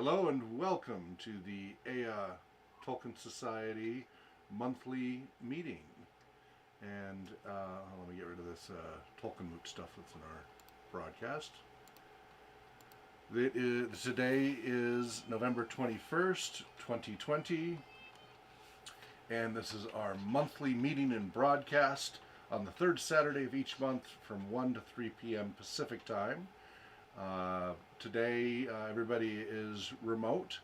Hello and welcome to the Eä Tolkien Society monthly meeting. And let me get rid of this Tolkien Moot stuff that's in our broadcast. Today is November 21st, 2020. And this is our monthly meeting and broadcast on the third Saturday of each month from 1 to 3 p.m. Pacific time. Today everybody is remote,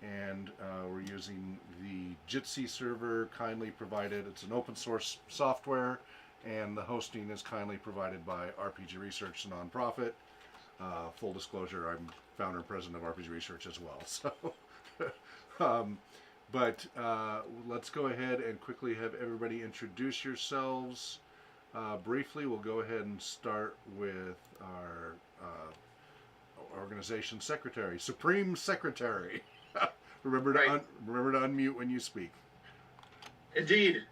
and we're using the Jitsi server kindly provided. It's an open source software, and the hosting is kindly provided by RPG Research, a nonprofit. Full disclosure, I'm founder and president of RPG Research as well. So, but let's go ahead and quickly have everybody introduce yourselves. Briefly, we'll go ahead and start with our organization secretary, Supreme Secretary. remember to unmute when you speak. Indeed.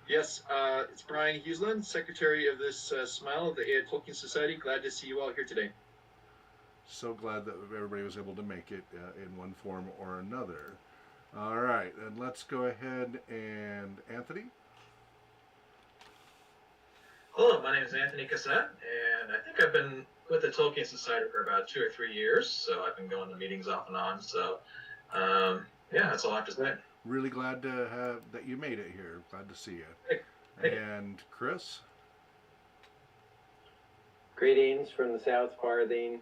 Yes, it's Brian Huseland, Secretary of this Smial of the Eä Tolkien Society. Glad to see you all here today. So glad that everybody was able to make it in one form or another. All right, and let's go ahead and Anthony. Hello, my name is Anthony Cassette, and I think I've been with the Tolkien Society for about 2 or 3 years, so I've been going to meetings off and on, so yeah, that's all I have to say. Really glad to have that you made it here. Glad to see you. And Chris? Greetings from the South Farthing.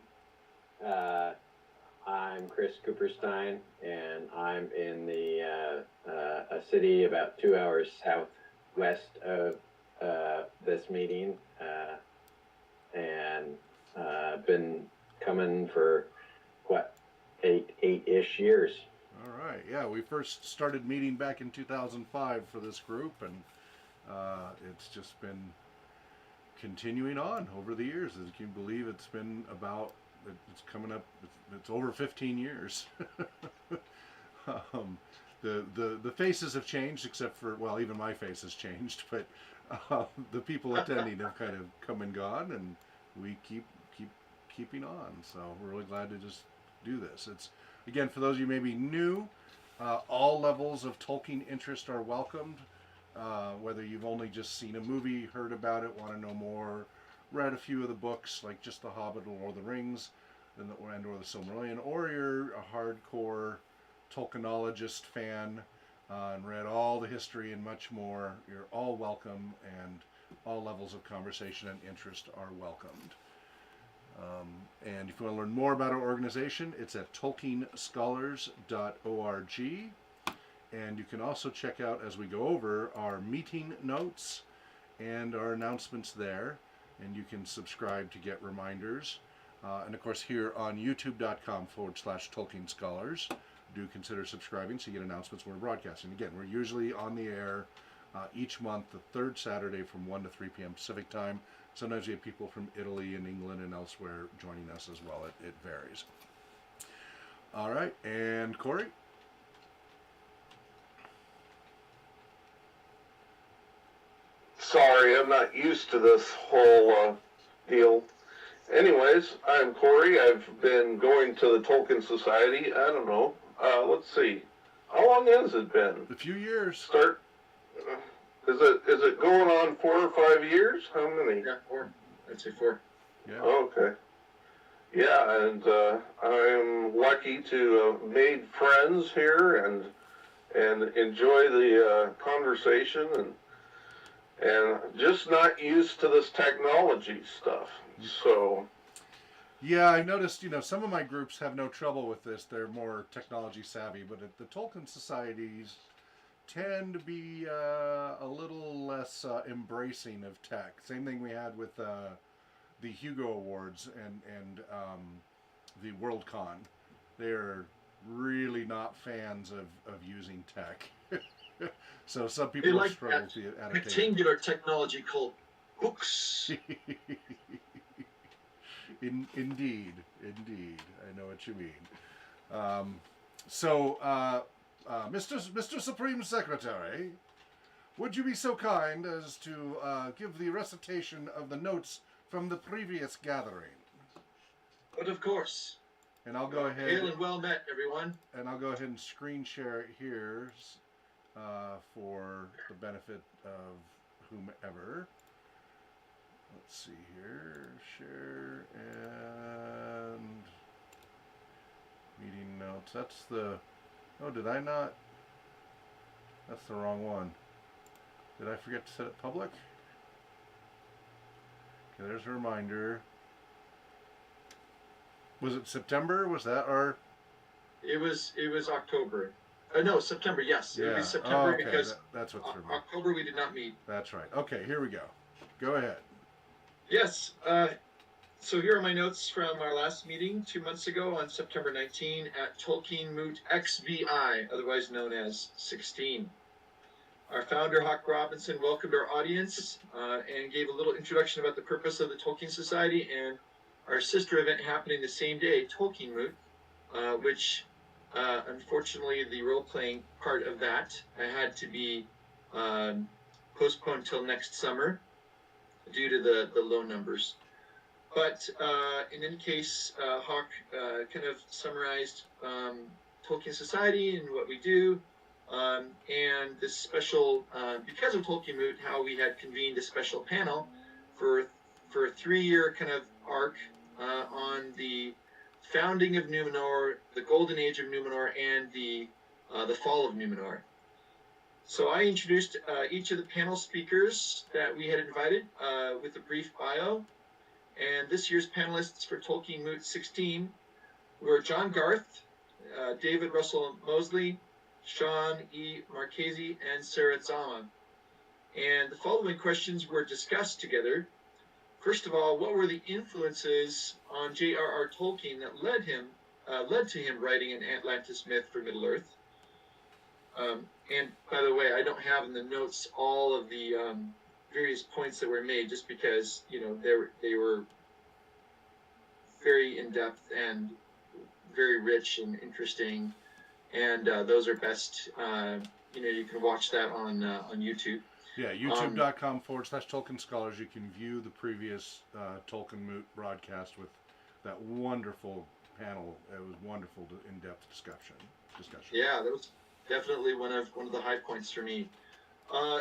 I'm Chris Cooperstein, and I'm in a city about 2 hours southwest of this meeting, and been coming for eight-ish years. All right, yeah, we first started meeting back in 2005 for this group, and it's just been continuing on over the years. As you can believe, it's been it's coming up, it's over 15 years. The faces have changed, except for, well, even my face has changed, but the people attending have kind of come and gone, and we keeping on. So we're really glad to just do this. It's, again, for those of you maybe new, all levels of Tolkien interest are welcomed. Whether you've only just seen a movie, heard about it, want to know more, read a few of the books, like just The Hobbit or The Rings, or The Silmarillion, or you're a hardcore Tolkienologist fan and read all the history and much more, you're all welcome, and all levels of conversation and interest are welcomed. And if you want to learn more about our organization, it's at tolkienscholars.org. And you can also check out, as we go over, our meeting notes and our announcements there. And you can subscribe to get reminders. And of course, here on youtube.com/Tolkien Scholars, do consider subscribing so you get announcements when we're broadcasting. Again, we're usually on the air each month, the third Saturday from 1 to 3 p.m. Pacific time. Sometimes we have people from Italy and England and elsewhere joining us as well. It varies. All right, and Corey? Sorry, I'm not used to this whole deal. Anyways, I'm Corey. I've been going to the Tolkien Society, I don't know, let's see. How long has it been? A few years. Is it going on 4 or 5 years? How many? Yeah, 4. I'd say 4. Yeah. Okay. Yeah, and I'm lucky to have made friends here and enjoy the conversation and just not used to this technology stuff. So yeah, I noticed, some of my groups have no trouble with this. They're more technology savvy, but the Tolkien societies tend to be a little less embracing of tech. Same thing we had with the Hugo Awards and the Worldcon. They're really not fans of using tech. So some people like struggle with the adaptation. Rectangular technology called books. Indeed, I know what you mean. Mr. Supreme Secretary, would you be so kind as to give the recitation of the notes from the previous gathering? But of course, And I'll go ahead. Hail and well met, everyone. And I'll go ahead and screen share it here for the benefit of whomever. Let's see here. Share and meeting notes. That's the. Oh, did I not? That's the wrong one. Did I forget to set it public? Okay, there's a reminder. Was it September? Was that our? It was October. No, September. Yes, it was September Oh, okay. because That's what's remembered. October we did not meet. That's right. Okay, here we go. Go ahead. Yes. So here are my notes from our last meeting 2 months ago on September 19 at Tolkien Moot XVI, otherwise known as 16. Our founder, Hawk Robinson, welcomed our audience and gave a little introduction about the purpose of the Tolkien Society and our sister event happening the same day, Tolkien Moot, which unfortunately the role-playing part of that had to be postponed till next summer due to the low numbers. But in any case, Hawk kind of summarized Tolkien Society and what we do, and this special, because of Tolkien Moot, how we had convened a special panel for a 3-year kind of arc on the founding of Numenor, the golden age of Numenor, and the fall of Numenor. So I introduced each of the panel speakers that we had invited with a brief bio. And this year's panelists for Tolkien Moot 16 were John Garth, David Russell Mosley, Sean E. Marchese, and Sarah Zama. And the following questions were discussed together. First of all, what were the influences on J.R.R. Tolkien that led to him writing an Atlantis myth for Middle-earth? And by the way, I don't have in the notes all of the various points that were made, just because they were very in depth and very rich and interesting, and those are best. You can watch that on YouTube. Yeah, youtube.com/Tolkien Scholars. You can view the previous Tolkien Moot broadcast with that wonderful panel. It was wonderful in-depth discussion. Yeah, that was definitely one of the high points for me.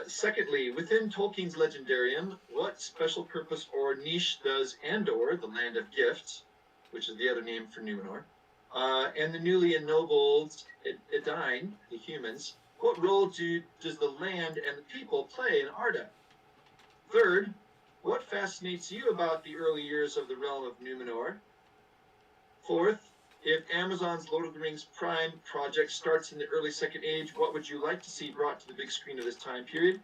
Secondly, within Tolkien's Legendarium, what special purpose or niche does Andor, the Land of Gifts, which is the other name for Numenor, and the newly ennobled Edain, the humans, what role does the land and the people play in Arda? Third, what fascinates you about the early years of the realm of Numenor? Fourth, if Amazon's Lord of the Rings Prime project starts in the early Second Age, what would you like to see brought to the big screen of this time period?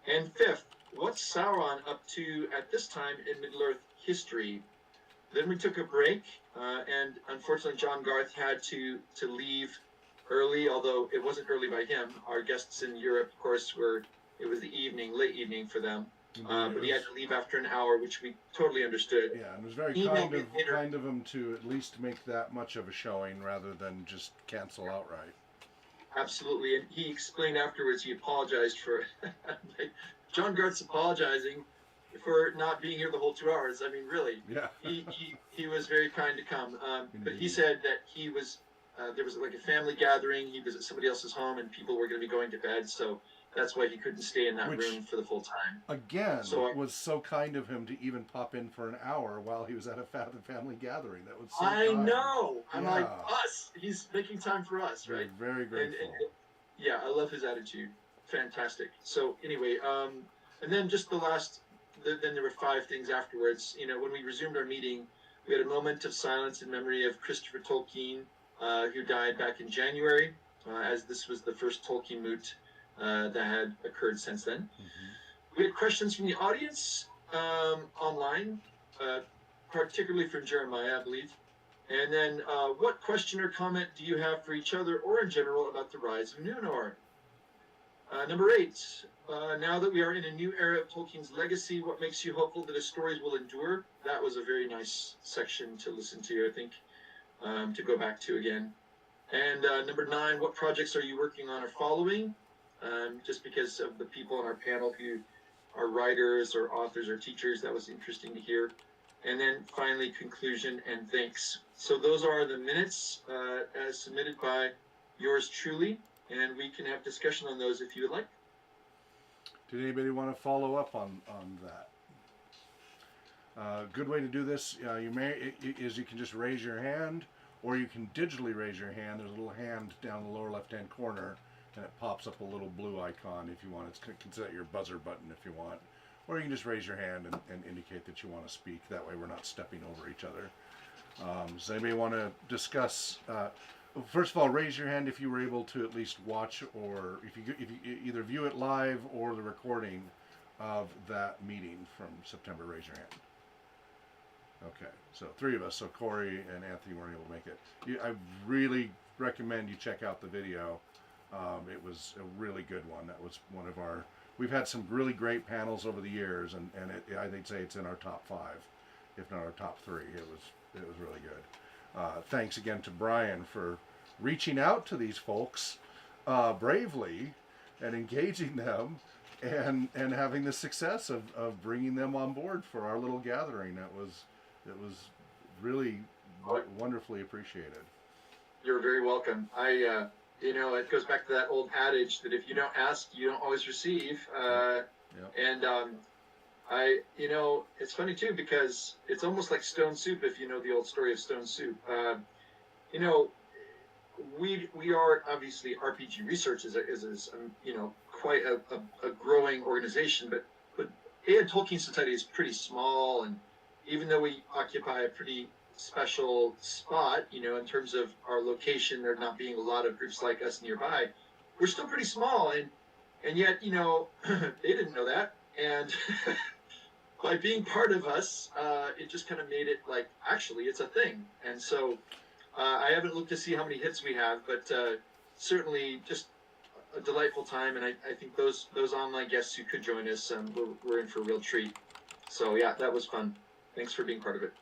And fifth, what's Sauron up to at this time in Middle-earth history? Then we took a break, and unfortunately John Garth had to leave early, although it wasn't early by him. Our guests in Europe, of course, it was the late evening for them. But he had to leave after an hour, which we totally understood. Yeah, and it was very kind of him to at least make that much of a showing rather than just cancel outright. Absolutely, and he explained afterwards, he apologized for John Garth's apologizing for not being here the whole 2 hours. I mean, really. Yeah. he was very kind to come. But he said that he was there was like a family gathering. He was at somebody else's home, and people were going to be going to bed, so that's why he couldn't stay in that room for the full time. Again, it was so kind of him to even pop in for an hour while he was at a family gathering. That was so kind. Know. I'm like, us. He's making time for us, right? Very grateful. And yeah, I love his attitude. Fantastic. So anyway, and then just then there were 5 things afterwards. When we resumed our meeting, we had a moment of silence in memory of Christopher Tolkien, who died back in January, as this was the first Tolkien Moot that had occurred since then. Mm-hmm. We had questions from the audience online, particularly from Jeremiah, I believe. And then, what question or comment do you have for each other or in general about the rise of Numenor? Number 8, now that we are in a new era of Tolkien's legacy, what makes you hopeful that his stories will endure? That was a very nice section to listen to, I think, to go back to again. And number 9, what projects are you working on or following? Just because of the people on our panel who are writers or authors or teachers, that was interesting to hear. and then finally conclusion and thanks. So those are the minutes as submitted by yours truly, and we can have discussion on those if you would like. Did anybody want to follow up on that? Good way to do this, is you can just raise your hand, or you can digitally raise your hand. There's a little hand down the lower left-hand corner, and it pops up a little blue icon if you want. It's consider your buzzer button if you want. Or you can just raise your hand and indicate that you want to speak. That way we're not stepping over each other. Does anybody want to discuss? First of all, raise your hand if you were able to at least watch, or if you either view it live or the recording of that meeting from September. Raise your hand. Okay, so 3 of us. So Corey and Anthony weren't able to make it. I really recommend you check out the video. It was a really good one. That was one of our. We've had some really great panels over the years, and I'd say it's in our top 5, if not our top 3. It was really good. Thanks again to Brian for reaching out to these folks bravely and engaging them and having the success of bringing them on board for our little gathering. It was really wonderfully appreciated. You're very welcome. It goes back to that old adage that if you don't ask, you don't always receive. And it's funny too, because it's almost like stone soup, if you know the old story of stone soup. We are obviously RPG Research is quite a growing organization, but Eä Tolkien Society is pretty small, and even though we occupy a pretty special spot, in terms of our location, there not being a lot of groups like us nearby, we're still pretty small, and yet, they didn't know that, and by being part of us, it just kind of made it like, actually, it's a thing. And so I haven't looked to see how many hits we have, but certainly just a delightful time, and I think those online guests who could join us, we're in for a real treat. So yeah, that was fun. Thanks for being part of it.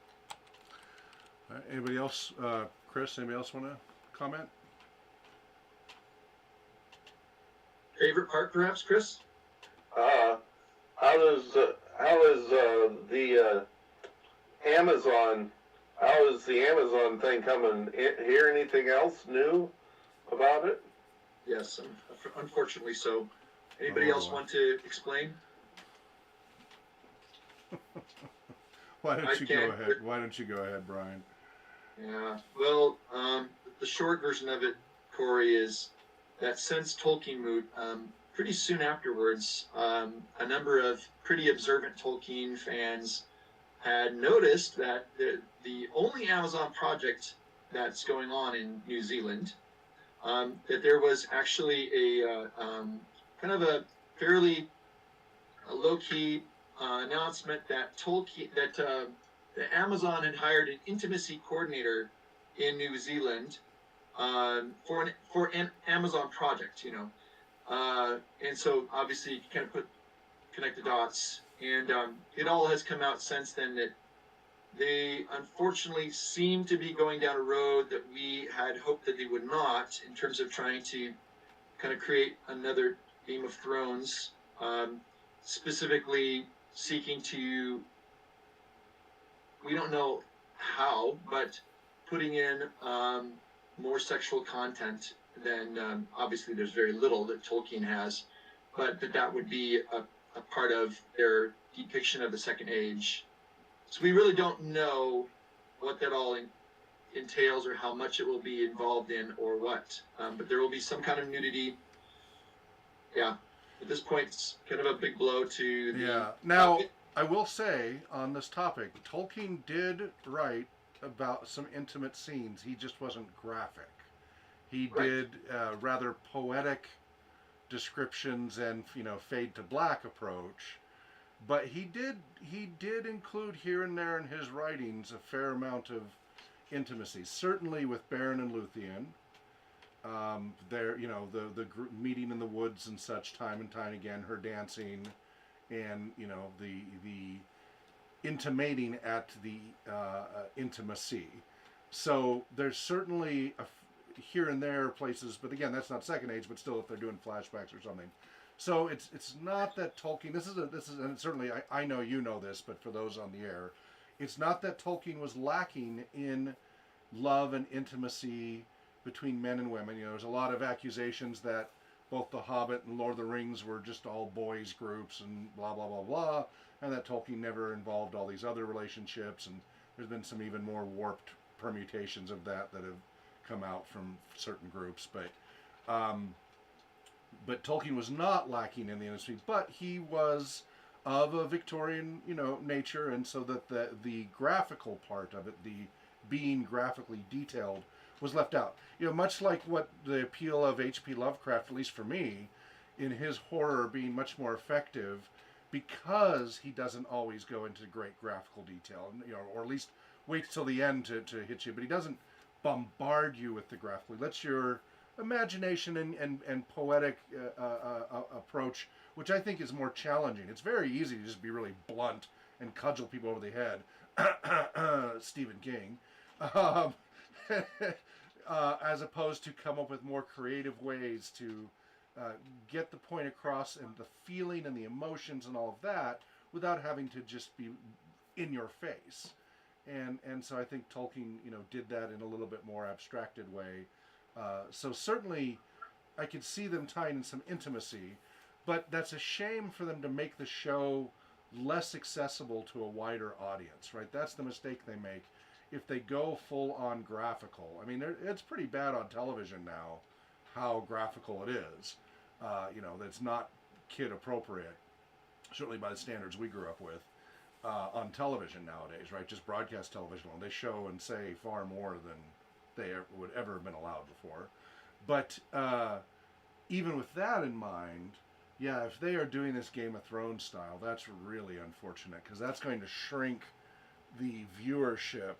Anybody else? Chris, anybody else want to comment? Favorite part, perhaps, Chris? How is the Amazon? How is the Amazon thing coming? Hear anything else new about it? Yes, unfortunately so. Anybody else want to explain? Why don't you go ahead? Why don't you go ahead, Brian? Yeah, well, the short version of it, Corey, is that since Tolkien Moot, pretty soon afterwards, a number of pretty observant Tolkien fans had noticed that the only Amazon project that's going on in New Zealand, that there was actually a kind of a fairly low-key announcement that that Amazon had hired an intimacy coordinator in New Zealand for an Amazon project, and so obviously you kind of connect the dots, and it all has come out since then that they unfortunately seem to be going down a road that we had hoped that they would not, in terms of trying to kind of create another Game of Thrones, specifically seeking to, we don't know how, but putting in more sexual content than, obviously there's very little that Tolkien has, but that would be a part of their depiction of the Second Age. So we really don't know what that all entails, or how much it will be involved in, or what. But there will be some kind of nudity. Yeah. At this point, it's kind of a big blow to the... Yeah. Now, I will say on this topic, Tolkien did write about some intimate scenes. He just wasn't graphic. He did rather poetic descriptions and, fade to black approach. But he did include here and there in his writings a fair amount of intimacy. Certainly with Beren and Luthien. The meeting in the woods and such, time and time again, her dancing, and the intimating at the intimacy. So there's certainly here and there places, but again, that's not Second Age, but still, if they're doing flashbacks or something. So it's not that Tolkien. This is and certainly I know you know this, but for those on the air, It's not that Tolkien was lacking in love and intimacy between men and women. There's a lot of accusations that both The Hobbit and Lord of the Rings were just all boys groups and blah, blah, blah, blah, and that Tolkien never involved all these other relationships, and there's been some even more warped permutations of that have come out from certain groups. But Tolkien was not lacking in the industry, but he was of a Victorian, nature, and so that the graphical part of it, the being graphically detailed, was left out. Much like what the appeal of H.P. Lovecraft, at least for me, in his horror being much more effective, because he doesn't always go into great graphical detail, or at least waits till the end to hit you, but he doesn't bombard you with the graphical. He lets your imagination and poetic approach, which I think is more challenging. It's very easy to just be really blunt and cudgel people over the head. Stephen King. As opposed to come up with more creative ways to get the point across, and the feeling and the emotions and all of that, without having to just be in your face. And so I think Tolkien, did that in a little bit more abstracted way. So certainly I could see them tying in some intimacy, but that's a shame for them to make the show less accessible to a wider audience, right? That's the mistake they make if they go full on graphical. I mean, it's pretty bad on television now how graphical it is. That's not kid appropriate, certainly by the standards we grew up with, on television nowadays, right? Just broadcast television. They show and say far more than they would ever have been allowed before. But even with that in mind, yeah, if they are doing this Game of Thrones style, that's really unfortunate, because that's going to shrink the viewership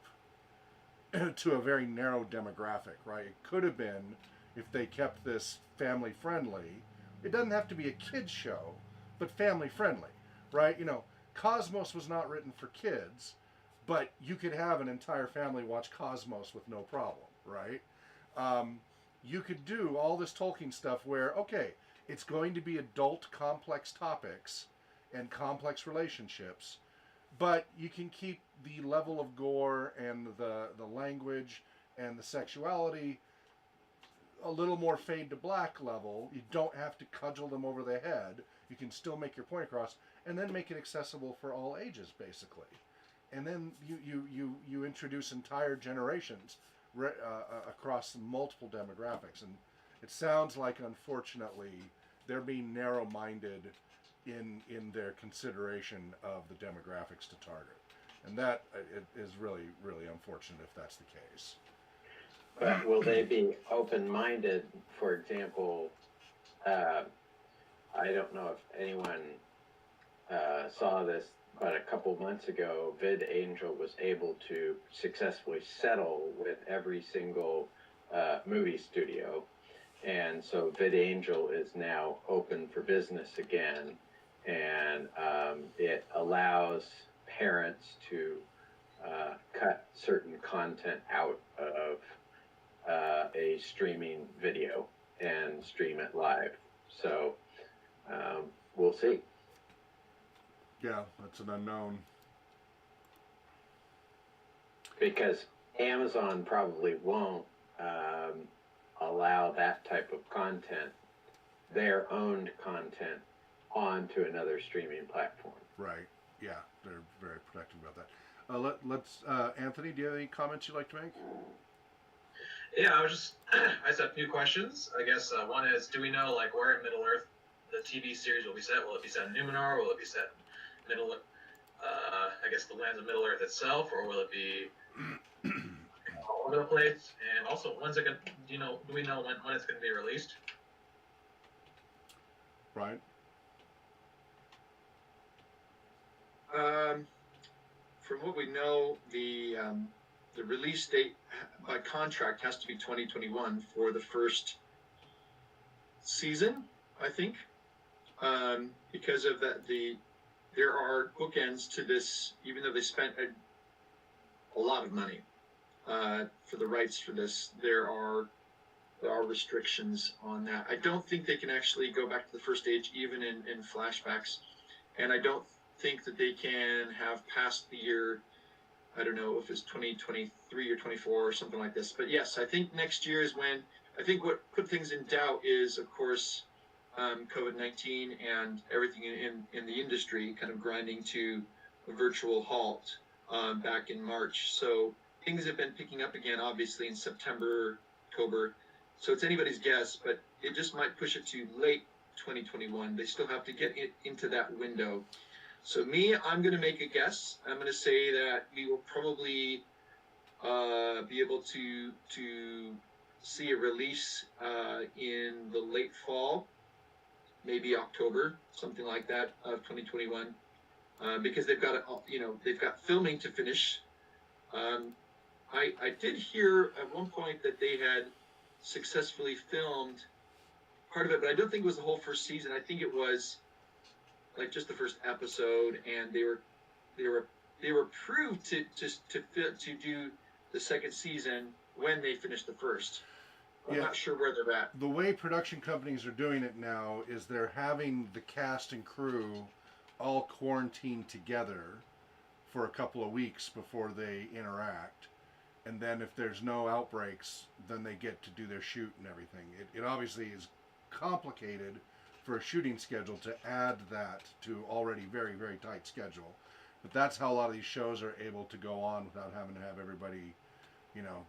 to a very narrow demographic, right? It could have been, if they kept this family friendly, it doesn't have to be a kid's show, but family friendly, right? Cosmos was not written for kids, but you could have an entire family watch Cosmos with no problem, right? You could do all this Tolkien stuff where, okay, it's going to be adult complex topics and complex relationships, but you can keep the level of gore and the language and the sexuality a little more fade to black level. You don't have to cudgel them over the head. You can still make your point across, and then make it accessible for all ages, basically. And then you introduce entire generations across multiple demographics. And it sounds like, unfortunately, they're being narrow-minded in their consideration of the demographics to target. And that is really, really unfortunate if that's the case. But will they be open-minded? For example, I don't know if anyone saw this, but a couple months ago, VidAngel was able to successfully settle with every single movie studio. And so VidAngel is now open for business again. And it allows parents to cut certain content out of a streaming video and stream it live. So we'll see. Yeah, that's an unknown. Because Amazon probably won't allow that type of content, their owned content, onto another streaming platform. Right. Yeah, they're very protective about that. Let's Anthony, do you have any comments you'd like to make? Yeah, I just have a few questions. I guess one is, do we know where in Middle Earth the TV series will be set? Will it be set in Numenor? Will it be set in I guess the lands of Middle Earth itself, or will it be all over the place? And also, when's it gonna? Do we know when it's going to be released? Right. From what we know, the release date by contract has to be 2021 for the first season, I think, because of that. There are bookends to this, even though they spent a lot of money for the rights for this. There are restrictions on that. I don't think they can actually go back to the first age, even in flashbacks, and I don't think that they can have past the year I don't know if it's 2023 or 24 or something like this. But yes, I think next year is when, I think what put things in doubt is, of course, COVID-19 and everything in the industry kind of grinding to a virtual halt back in March. So things have been picking up again, obviously, in September, October. So it's anybody's guess, but it just might push it to late 2021. They still have to get it into that window. So I'm going to make a guess. I'm going to say that we will probably be able to see a release in the late fall, maybe October, something like that, of 2021, because they've got they've got filming to finish. I did hear at one point that they had successfully filmed part of it, but I don't think it was the whole first season. I think it was like just the first episode, and they were approved to do the second season when they finished the first. I'm not sure where they're at. The way production companies are doing it now is they're having the cast and crew all quarantined together for a couple of weeks before they interact. And then if there's no outbreaks, then they get to do their shoot and everything. It obviously is complicated for a shooting schedule to add that to already very, very tight schedule. But that's how a lot of these shows are able to go on without having to have everybody,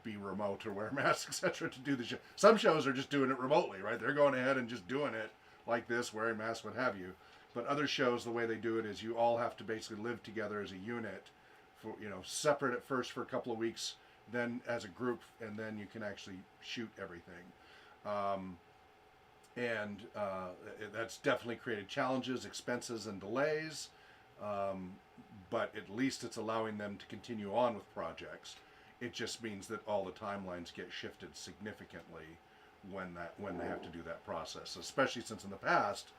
be remote or wear masks, etc. to do the show. Some shows are just doing it remotely, right? They're going ahead and just doing it like this, wearing masks, what have you. But other shows, the way they do it is you all have to basically live together as a unit, for separate at first for a couple of weeks, then as a group, and then you can actually shoot everything. That's definitely created challenges, expenses, and delays. But at least it's allowing them to continue on with projects. It just means that all the timelines get shifted significantly when they have to do that process, especially since in the past,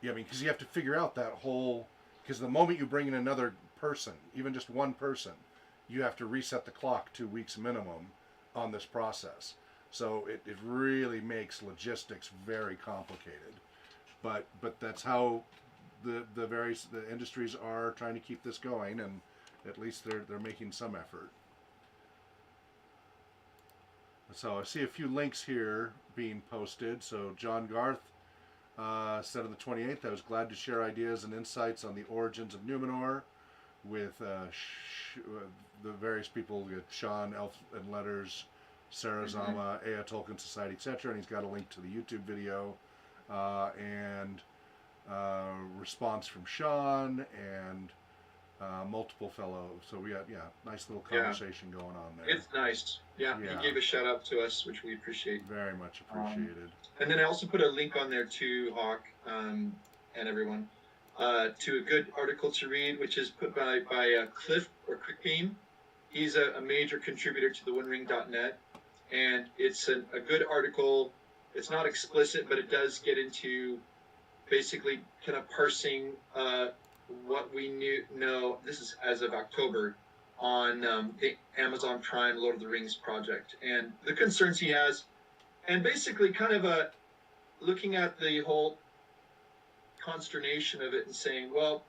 because you have to figure out that whole, because the moment you bring in another person, even just one person, you have to reset the clock 2 weeks minimum on this process. So it really makes logistics very complicated. But that's how the industries are trying to keep this going, and at least they're making some effort. So I see a few links here being posted. So John Garth said on the 28th, I was glad to share ideas and insights on the origins of Numenor with the various people, Sean, Elf and Letters, Sarah Zama, Eä Tolkien Society, etc. And he's got a link to the YouTube video and response from Sean and multiple fellows. So we had nice little conversation going on there. It's nice. Yeah, he gave a shout out to us, which we appreciate. Very much appreciated. And then I also put a link on there to Hawk and everyone to a good article to read, which is put by Cliff or Quickbeam. He's a major contributor to the OneRing.net, and it's a good article. It's not explicit, but it does get into basically kind of parsing what we know. This is as of October on the Amazon Prime Lord of the Rings project and the concerns he has, and basically kind of looking at the whole consternation of it and saying, well,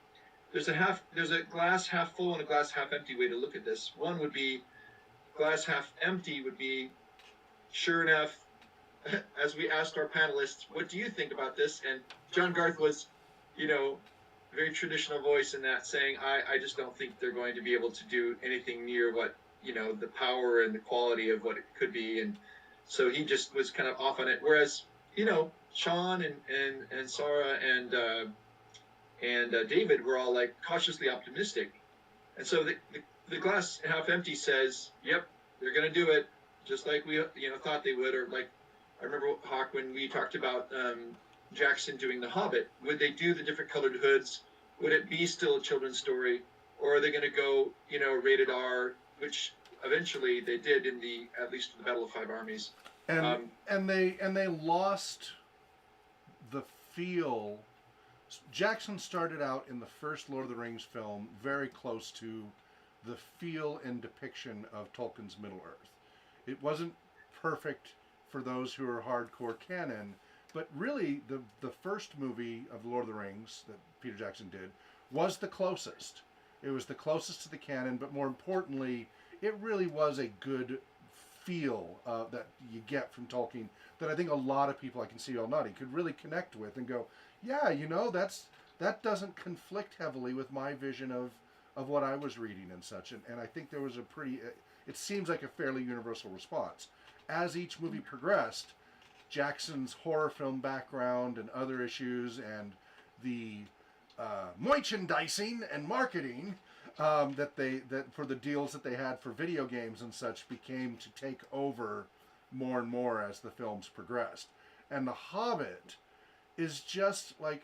there's a glass half full and a glass half empty way to look at this. One would be glass half empty would be, sure enough, as we asked our panelists, what do you think about this? And John Garth was, very traditional voice in that, saying, I just don't think they're going to be able to do anything near what, the power and the quality of what it could be. And so he just was kind of off on it. Whereas, Sean and Sarah and David were all like cautiously optimistic. And so the glass half empty says, yep, they're going to do it just like we, thought they would. Or like, I remember, Hawk, when we talked about Jackson doing The Hobbit, would they do the different colored hoods? Would it be still a children's story? Or are they going to go, rated R, which eventually they did at least the Battle of Five Armies. And they lost the feel. Jackson started out in the first Lord of the Rings film very close to the feel and depiction of Tolkien's Middle-earth. It wasn't perfect for those who are hardcore canon, but really the first movie of Lord of the Rings that Peter Jackson did was the closest. It was the closest to the canon, but more importantly, it really was a good feel that you get from Tolkien that I think a lot of people, I can see all nodding, could really connect with and go, yeah, that doesn't conflict heavily with my vision of what I was reading and such. And I think there was it seems like a fairly universal response. As each movie progressed, Jackson's horror film background and other issues and the merchandising and marketing that for the deals that they had for video games and such became to take over more and more as the films progressed. And The Hobbit is just like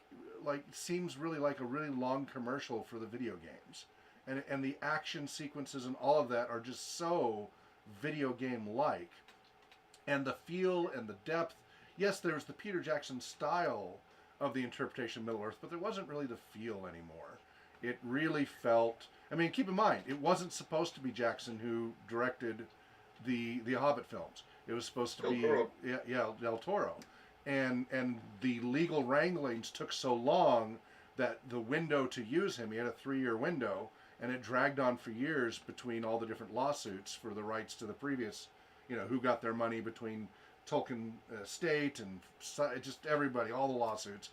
seems really like a really long commercial for the video games. And the action sequences and all of that are just so video game like. And the feel and the depth. Yes, there's the Peter Jackson style of the interpretation of Middle-earth, but there wasn't really the feel anymore. It really felt... I mean, keep in mind, it wasn't supposed to be Jackson who directed the Hobbit films. It was supposed to be... Del Toro. And the legal wranglings took so long that the window to use him, he had a 3-year window, and it dragged on for years between all the different lawsuits for the rights to the previous, who got their money between Tolkien estate and just everybody, all the lawsuits,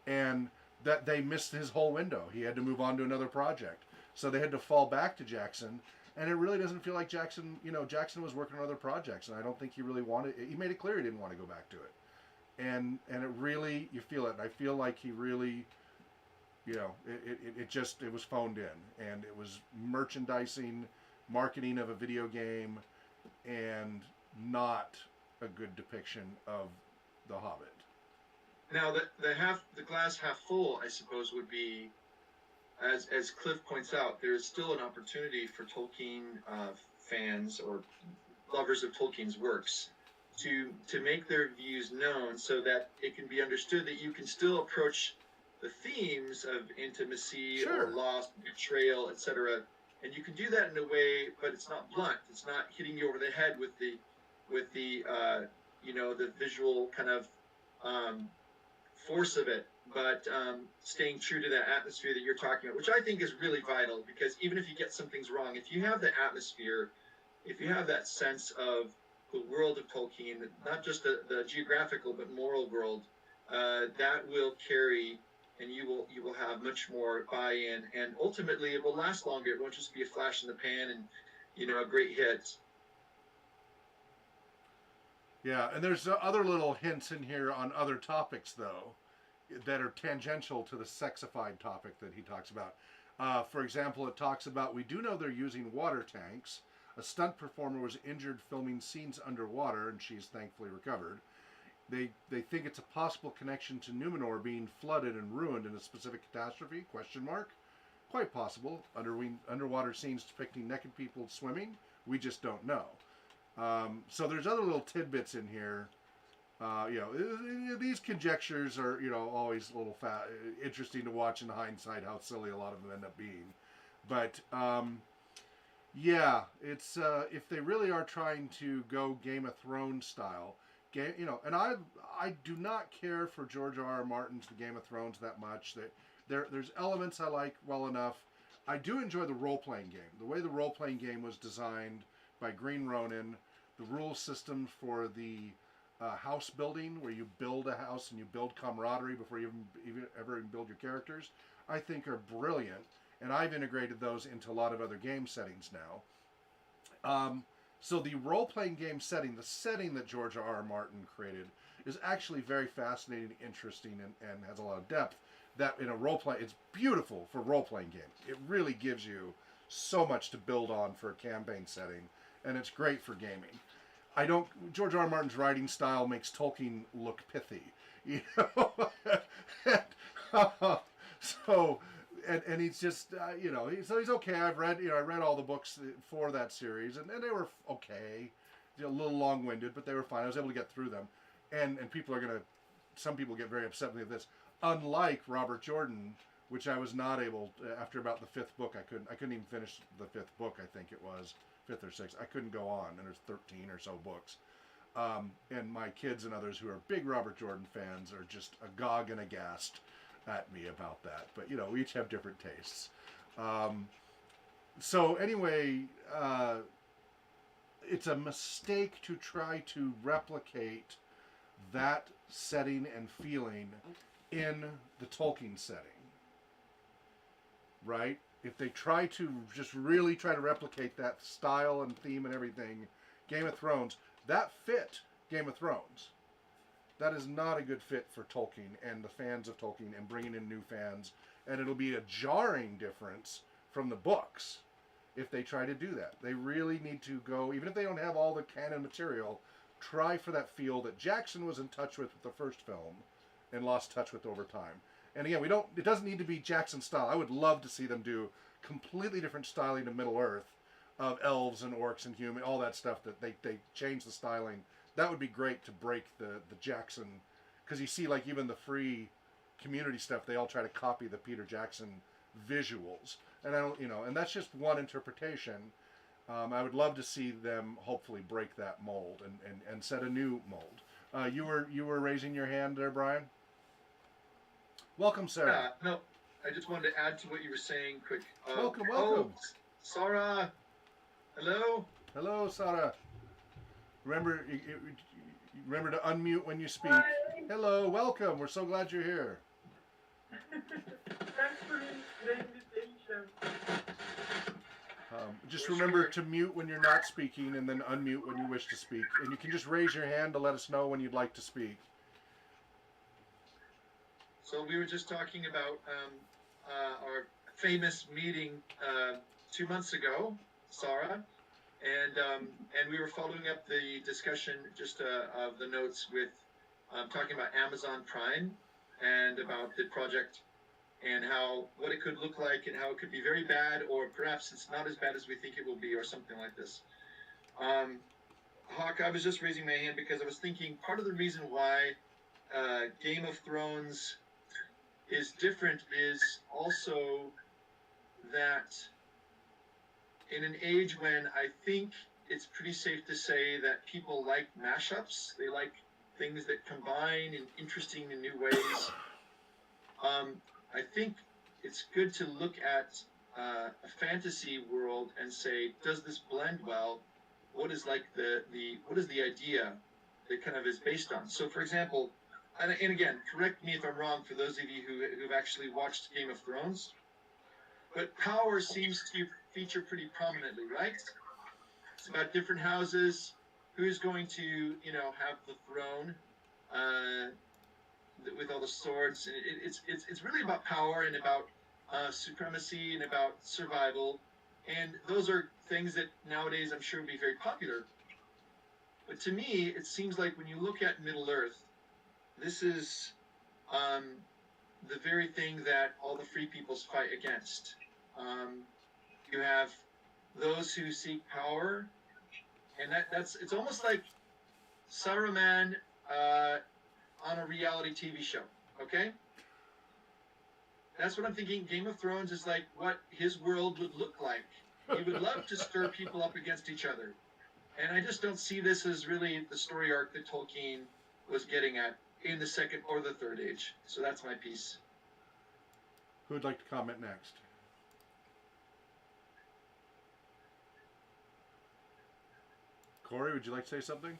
and that they missed his whole window. He had to move on to another project. So they had to fall back to Jackson, and it really doesn't feel like Jackson, Jackson was working on other projects, and I don't think he really wanted, he made it clear he didn't want to go back to it. And it really, you feel it. And I feel like he really, it was phoned in, and it was merchandising, marketing of a video game, and not a good depiction of The Hobbit. Now, the glass half full, I suppose, would be, as Cliff points out, there is still an opportunity for Tolkien fans or lovers of Tolkien's works to make their views known, so that it can be understood that you can still approach the themes of intimacy, Sure, or loss, betrayal, etc. And you can do that in a way, but it's not blunt. It's not hitting you over the head with the the visual kind of force of it, but staying true to that atmosphere that you're talking about, which I think is really vital, because even if you get some things wrong, if you have the atmosphere, if you have that sense of the world of Tolkien, not just the geographical but moral world, that will carry, and you will have much more buy-in, and ultimately it will last longer. It won't just be a flash in the pan and a great hit. Yeah, and there's other little hints in here on other topics, though, that are tangential to the sexified topic that he talks about. For example, it talks about, we do know they're using water tanks. A stunt performer was injured filming scenes underwater, and she's thankfully recovered. They think it's a possible connection to Numenor being flooded and ruined in a specific catastrophe, ? Quite possible. Underwater scenes depicting naked people swimming, we just don't know. So there's other little tidbits in here. These conjectures are, always a little interesting to watch in hindsight how silly a lot of them end up being. But, it's, if they really are trying to go Game of Thrones style, and I do not care for George R.R. Martin's The Game of Thrones that much. There's elements I like well enough. I do enjoy the role-playing game. The way the role-playing game was designed by Green Ronin, the rule system for the house building, where you build a house and you build camaraderie before you ever build your characters, I think are brilliant, and I've integrated those into a lot of other game settings now. So the role-playing game setting, the setting that George R.R. Martin created, is actually very fascinating, interesting, and has a lot of depth. That in a role-play, it's beautiful for role-playing games. It really gives you so much to build on for a campaign setting, and it's great for gaming. George R.R. Martin's writing style makes Tolkien look pithy, so, and he's just, so he's okay. I read all the books for that series, and they were okay, a little long-winded, but they were fine. I was able to get through them, and some people get very upset with this. Unlike Robert Jordan, which I was not able to, after about the 5th book, I couldn't even finish the 5th book. I think it was 5th or 6th. I couldn't go on, and there's 13 or so books. And my kids and others who are big Robert Jordan fans are just agog and aghast at me about that. But we each have different tastes. So anyway, it's a mistake to try to replicate that setting and feeling in the Tolkien setting, right? If they try to just really try to replicate that style and theme and everything, Game of Thrones, that fit Game of Thrones. That is not a good fit for Tolkien and the fans of Tolkien and bringing in new fans. And it'll be a jarring difference from the books if they try to do that. They really need to go, even if they don't have all the canon material, try for that feel that Jackson was in touch with the first film and lost touch with over time. And again, it doesn't need to be Jackson style. I would love to see them do completely different styling of Middle Earth, of elves and orcs and human, all that stuff, that they change the styling. That would be great to break the Jackson, because you see, like, even the free community stuff, they all try to copy the Peter Jackson visuals. And I don't, and that's just one interpretation. I would love to see them hopefully break that mold and set a new mold. You were raising your hand there, Brian? Welcome, Sarah. No, I just wanted to add to what you were saying quick. Welcome. Oh, Sarah. Hello. Hello, Sarah. Remember to unmute when you speak. Hi. Hello, welcome. We're so glad you're here. Thanks for the invitation. Just remember to mute when you're not speaking and then unmute when you wish to speak. And you can just raise your hand to let us know when you'd like to speak. So we were just talking about our famous meeting 2 months ago, Sarah, and we were following up the discussion just of the notes with talking about Amazon Prime and about the project and what it could look like and how it could be very bad, or perhaps it's not as bad as we think it will be, or something like this. Hawk, I was just raising my hand because I was thinking part of the reason why Game of Thrones is different is also that in an age when I think it's pretty safe to say that people like mashups, they like things that combine in interesting and new ways. I think it's good to look at a fantasy world and say, does this blend well? What is like what is the idea that kind of is based on? So, for example, and again, correct me if I'm wrong for those of you who've actually watched Game of Thrones, but power seems to feature pretty prominently, right? It's about different houses, who's going to, have the throne, with all the swords. And it's really about power and about supremacy and about survival. And those are things that nowadays I'm sure would be very popular. But to me, it seems like when you look at Middle Earth, this is the very thing that all the free peoples fight against. You have those who seek power, and it's almost like Saruman on a reality TV show, okay? That's what I'm thinking. Game of Thrones is like what his world would look like. He would love to stir people up against each other. And I just don't see this as really the story arc that Tolkien was getting at in the second or the third age. So that's my piece. Who would like to comment next? Corey, would you like to say something?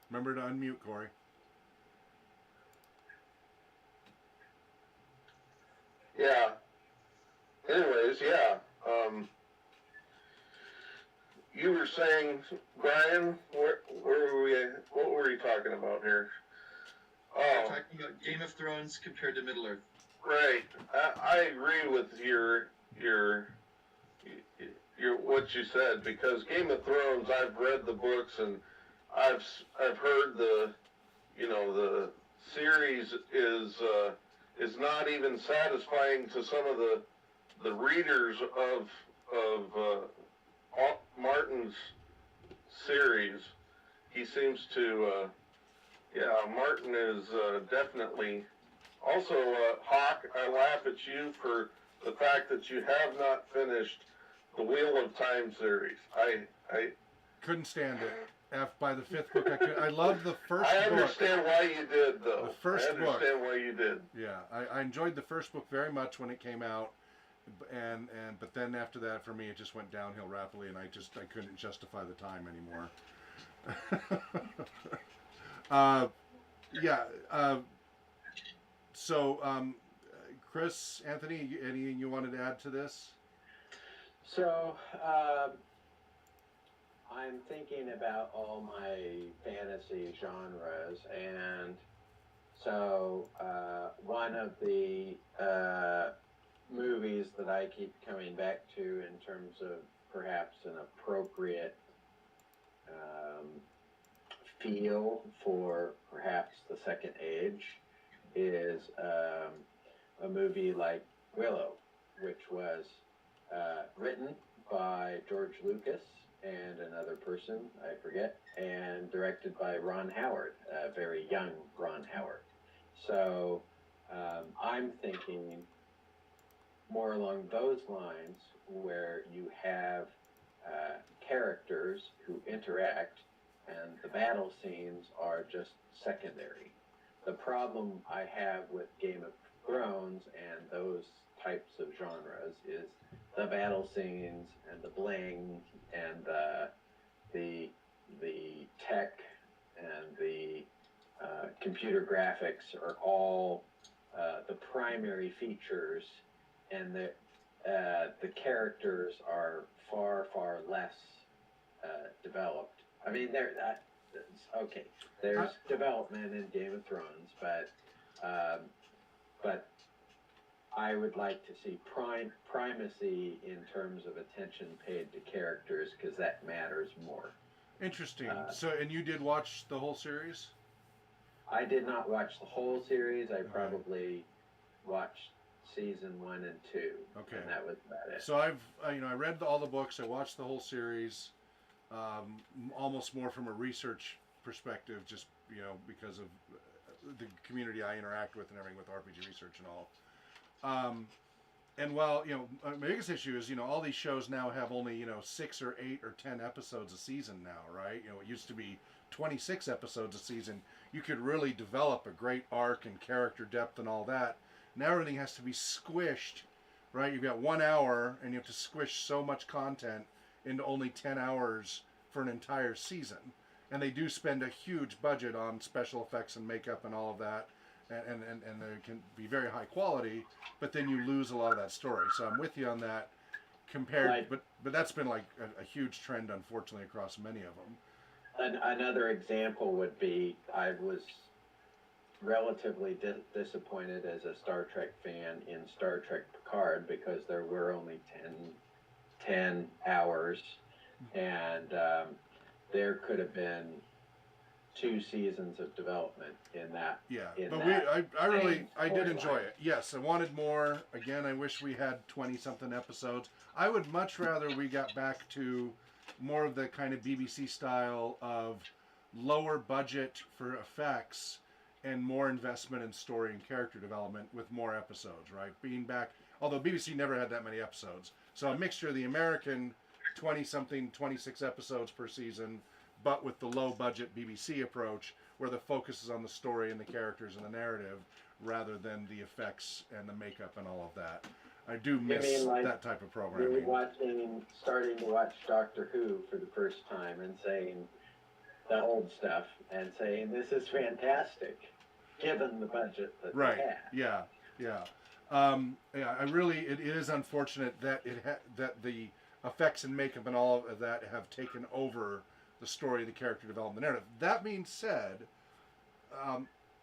Remember to unmute, Corey. Yeah. Anyways, yeah. You were saying, Brian, where were we? What were you talking about here? We're talking about Game of Thrones compared to Middle Earth. Right. I agree with your what you said, because Game of Thrones, I've read the books and I've heard the series is not even satisfying to some of the readers of Martin's series. He seems to Martin is definitely also Hawk. I laugh at you for the fact that you have not finished the Wheel of Time series. I Couldn't stand it. By the fifth book, I loved the first I book. understand why you did, though. The first I understand why you did. Yeah, I enjoyed the first book very much when it came out, but then after that, for me, it just went downhill rapidly, and I couldn't justify the time anymore. So, Chris, Anthony, anything you wanted to add to this? So, I'm thinking about all my fantasy genres, and so one of the movies that I keep coming back to in terms of perhaps an appropriate feel for perhaps the Second Age is a movie like Willow, which was written by George Lucas and another person, I forget, and directed by Ron Howard, a very young Ron Howard. So I'm thinking more along those lines, where you have characters who interact and the battle scenes are just secondary. The problem I have with Game of Thrones and those types of genres is the battle scenes and the bling and the tech and the computer graphics are all the primary features, and the characters are far less developed. I mean, there's development in Game of Thrones, but I would like to see primacy in terms of attention paid to characters, because that matters more. Interesting. And you did watch the whole series? I did not watch the whole series. I probably watched season 1 and 2. Okay. And that was about it. So I read all the books. I watched the whole series, almost more from a research perspective, just because of the community I interact with and everything, with RPG research and all. And while my biggest issue is all these shows now have only 6 or 8 or 10 episodes a season now, right? It used to be 26 episodes a season. You could really develop a great arc and character depth and all that. Now everything has to be squished, right? You've got 1 hour and you have to squish so much content into only 10 hours for an entire season. And they do spend a huge budget on special effects and makeup and all of that. And they can be very high quality, but then you lose a lot of that story. So I'm with you on that. But that's been like a huge trend, unfortunately, across many of them. Another example would be, I was relatively disappointed as a Star Trek fan in Star Trek Picard, because there were only 10 hours, and there could have been 2 seasons of development in that. Yeah, I did enjoy it. Yes, I wanted more. Again, I wish we had 20-something episodes. I would much rather we got back to more of the kind of BBC style of lower budget for effects and more investment in story and character development with more episodes, right? Being back, although BBC never had that many episodes. So a mixture of the American 20-something, 26 episodes per season, but with the low-budget BBC approach, where the focus is on the story and the characters and the narrative, rather than the effects and the makeup and all of that. I do miss that type of programming. Starting to watch Doctor Who for the first time and saying the old stuff and saying, this is fantastic, given the budget that they had. Yeah. It is unfortunate that that the effects and makeup and all of that have taken over the story, the character development, the narrative. That being said,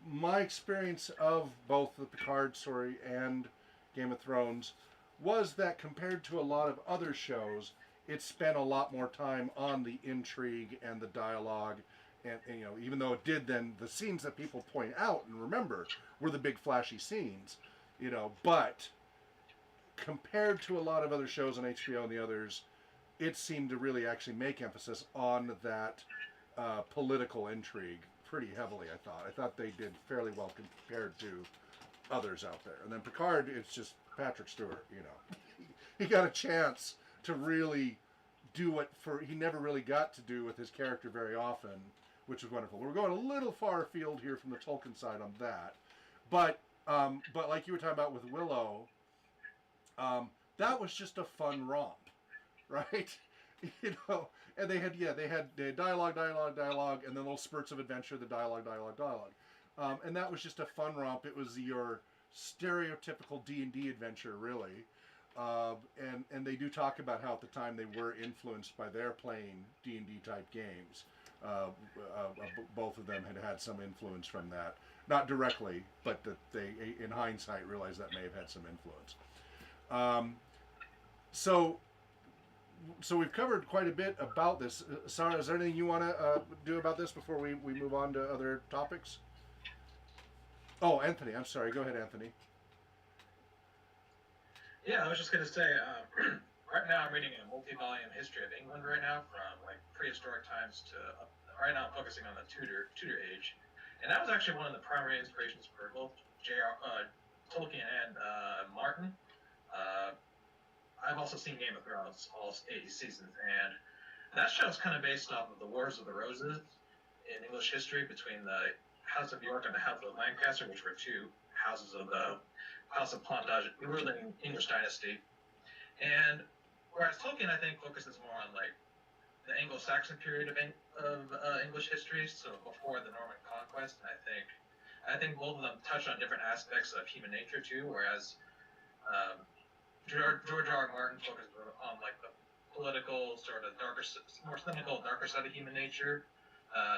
my experience of both the Picard story and Game of Thrones was that compared to a lot of other shows, it spent a lot more time on the intrigue and the dialogue, and even though it did, then the scenes that people point out and remember were the big flashy scenes, but compared to a lot of other shows on HBO and the others, it seemed to really actually make emphasis on that political intrigue pretty heavily, I thought. I thought they did fairly well compared to others out there. And then Picard, it's just Patrick Stewart, He got a chance to really do what he never really got to do with his character very often, which is wonderful. We're going a little far afield here from the Tolkien side on that, but like you were talking about with Willow, that was just a fun romp, right? You know, and they had dialogue, and then little spurts of adventure, the dialogue, and that was just a fun romp. It was your stereotypical D&D adventure, really. And they do talk about how at the time they were influenced by their playing D&D type games. Both of them had some influence from that. Not directly, but that they, in hindsight, realized that may have had some influence. So we've covered quite a bit about this. Sarah, is there anything you want to do about this before we move on to other topics? Oh, Anthony, I'm sorry. Go ahead, Anthony. Yeah, I was just going to say, right now I'm reading a multi-volume history of England right now, from like prehistoric times to right now I'm focusing on the Tudor age, and that was actually one of the primary inspirations for both Tolkien and Martin. I've also seen Game of Thrones, all 80 seasons, and that show is kind of based off of the Wars of the Roses in English history between the House of York and the House of Lancaster, which were two houses of the House of Plantagenet, the ruling English dynasty. And whereas Tolkien, I think, focuses more on like the Anglo-Saxon period of English history, so before the Norman conquest. And I think both of them touch on different aspects of human nature too. Whereas George R. R. Martin focuses on like the political, sort of darker, more cynical, darker side of human nature.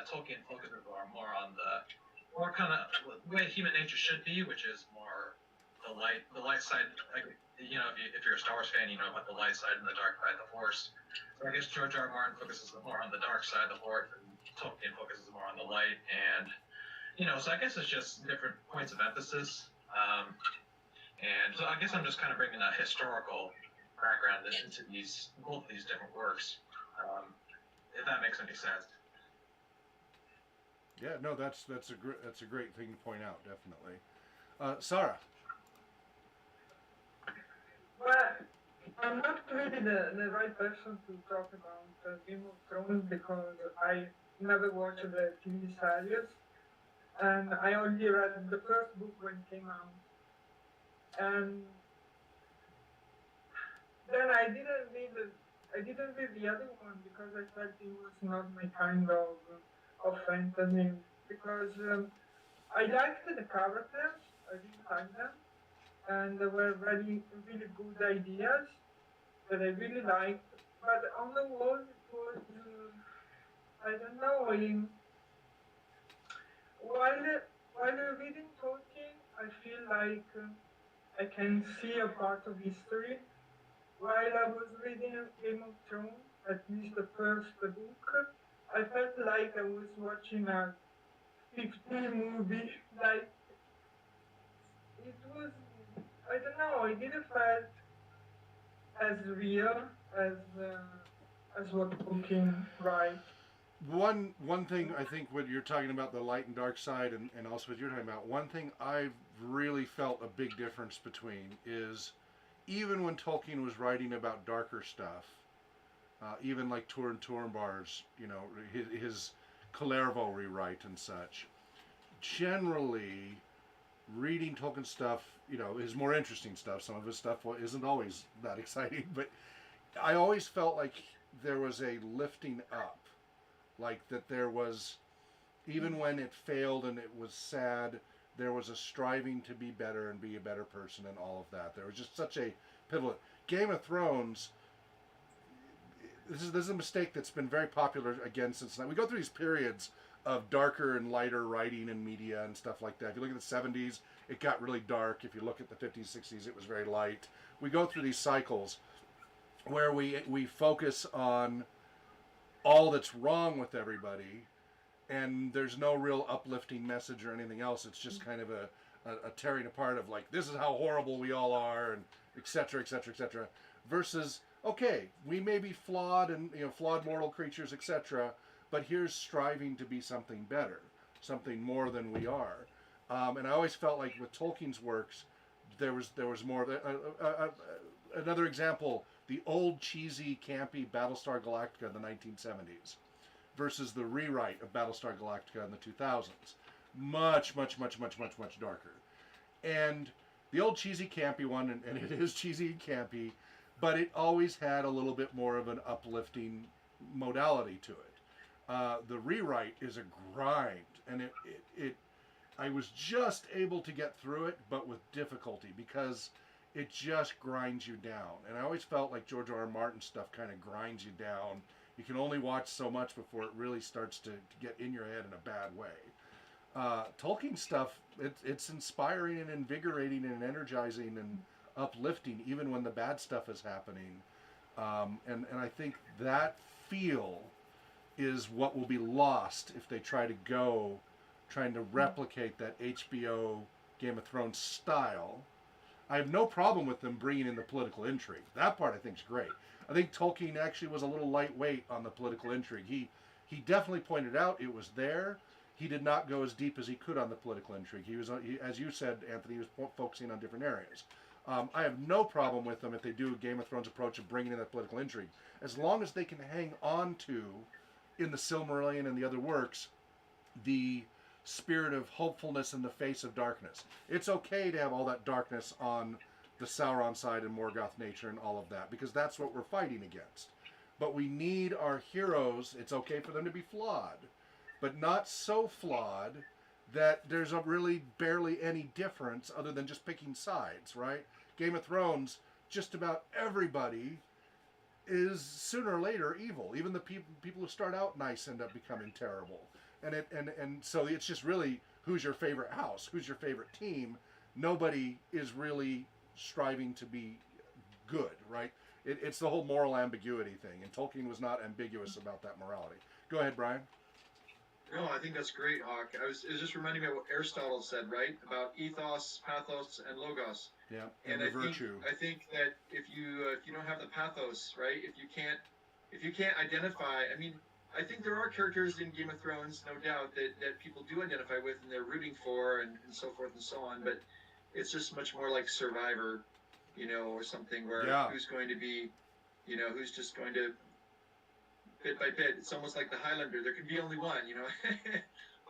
Tolkien focuses more on the more kind of way human nature should be, which is more the light side. Like, you know, if you're a Star Wars fan, you know about the light side and the dark side of the Force. So I guess George R. R. Martin focuses more on the dark side of the Force, and Tolkien focuses more on the light. And you know, so I guess it's just different points of emphasis. And so I guess I'm just kind of bringing a historical background into both of these different works, if that makes any sense. Yeah, no, that's a great thing to point out, definitely. Sarah. Well, I'm not really the right person to talk about Game of Thrones because I never watched the TV series, and I only read the first book when it came out. And then I didn't read the other one because I felt it was not my kind of fantasy. Because I liked the characters, I really liked them, and there were really good ideas that I really liked. But on the whole, it was I don't know. While reading Tolkien, I feel like I can see a part of history. While I was reading Game of Thrones, at least the first book, I felt like I was watching a 50 movie. Like, it was, I don't know, it didn't feel as real as what Tolkien writes. One thing I think when you're talking about the light and dark side, and also what you're talking about, one thing I've really felt a big difference between is even when Tolkien was writing about darker stuff, even like Turin Turambar's, you know, his Kalervo rewrite and such, generally reading Tolkien stuff, you know, his more interesting stuff, some of his stuff isn't always that exciting, but I always felt like there was a lifting up. Like that there was, even when it failed and it was sad, there was a striving to be better and be a better person and all of that. There was just such a pivotal. Game of Thrones, this is a mistake that's been very popular again since we go through these periods of darker and lighter writing and media and stuff like that. If you look at the 70s, it got really dark. If you look at the 50s, 60s, it was very light. We go through these cycles where we focus on all that's wrong with everybody, and there's no real uplifting message or anything else. It's just kind of a tearing apart of like, this is how horrible we all are, and et cetera, et cetera, et cetera. Versus, okay, we may be flawed and, you know, flawed moral creatures, etc., but here's striving to be something better, something more than we are. And I always felt like with Tolkien's works, there was more. Another example, the old cheesy, campy Battlestar Galactica in the 1970s versus the rewrite of Battlestar Galactica in the 2000s. Much, much, much, much, much, much darker. And the old cheesy, campy one, and it is cheesy and campy, but it always had a little bit more of an uplifting modality to it. The rewrite is a grind, and I was just able to get through it, but with difficulty, because it just grinds you down. And I always felt like George R.R. Martin stuff kind of grinds you down. You can only watch so much before it really starts to get in your head in a bad way. Tolkien stuff, it's inspiring and invigorating and energizing and uplifting, even when the bad stuff is happening. And I think that feel is what will be lost if they trying to replicate that HBO Game of Thrones style. I have no problem with them bringing in the political intrigue. That part I think is great. I think Tolkien actually was a little lightweight on the political intrigue. He definitely pointed out it was there. He did not go as deep as he could on the political intrigue. He was, as you said, Anthony, he was focusing on different areas. I have no problem with them if they do a Game of Thrones approach of bringing in that political intrigue, as long as they can hang on to, in the Silmarillion and the other works, the spirit of hopefulness in the face of darkness. It's okay to have all that darkness on the Sauron side and Morgoth nature and all of that, because that's what we're fighting against. But we need our heroes, it's okay for them to be flawed, but not so flawed that there's really barely any difference other than just picking sides, right? Game of Thrones, just about everybody is sooner or later evil. Even the people who start out nice end up becoming terrible. And so it's just really, who's your favorite house? Who's your favorite team? Nobody is really striving to be good, right? It's the whole moral ambiguity thing, and Tolkien was not ambiguous about that morality. Go ahead, Brian. No, I think that's great, Hawk. It was just reminding me of what Aristotle said, right? About ethos, pathos, and logos. Yeah, and the virtue. I think that if you don't have the pathos, right? If you can't identify, I mean, I think there are characters in Game of Thrones, no doubt, that people do identify with and they're rooting for and so forth and so on. But it's just much more like Survivor, or something where who's going to be, who's just going to bit by bit. It's almost like the Highlander. There can be only one,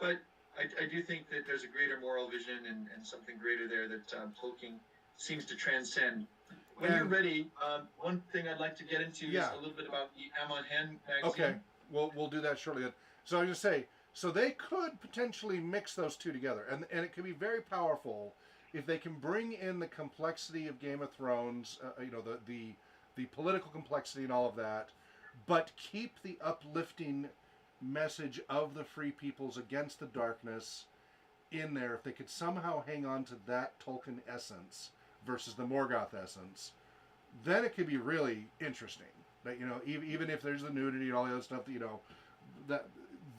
But I do think that there's a greater moral vision and something greater there that Tolkien seems to transcend. When you're ready, one thing I'd like to get into is a little bit about the Amon Hen magazine. Okay, we'll do that shortly. So I was just say, so they could potentially mix those two together, and it could be very powerful if they can bring in the complexity of Game of Thrones, the political complexity and all of that, but keep the uplifting message of the free peoples against the darkness in there. If they could somehow hang on to that Tolkien essence versus the Morgoth essence, then it could be really interesting. That even if there's the nudity and all the other stuff, that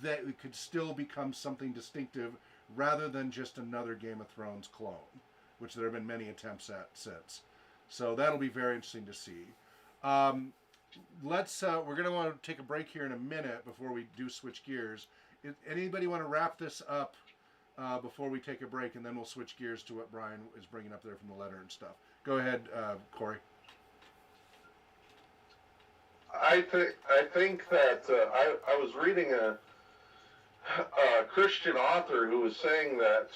it could still become something distinctive rather than just another Game of Thrones clone, which there have been many attempts at since. So that'll be very interesting to see. We're going to want to take a break here in a minute before we do switch gears. Anybody want to wrap this up before we take a break, and then we'll switch gears to what Brian is bringing up there from the letter and stuff. Go ahead, Corey. I think that I was reading a Christian author who was saying that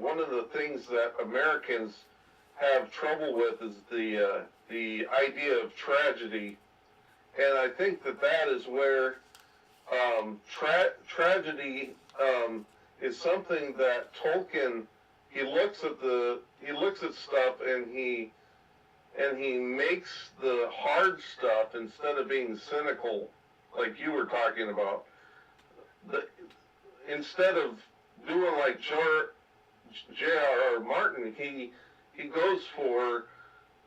one of the things that Americans have trouble with is the idea of tragedy, and I think that is where tragedy is something that Tolkien he looks at stuff and he makes the hard stuff, instead of being cynical like you were talking about. Instead of doing like J.R.R. Martin, he goes for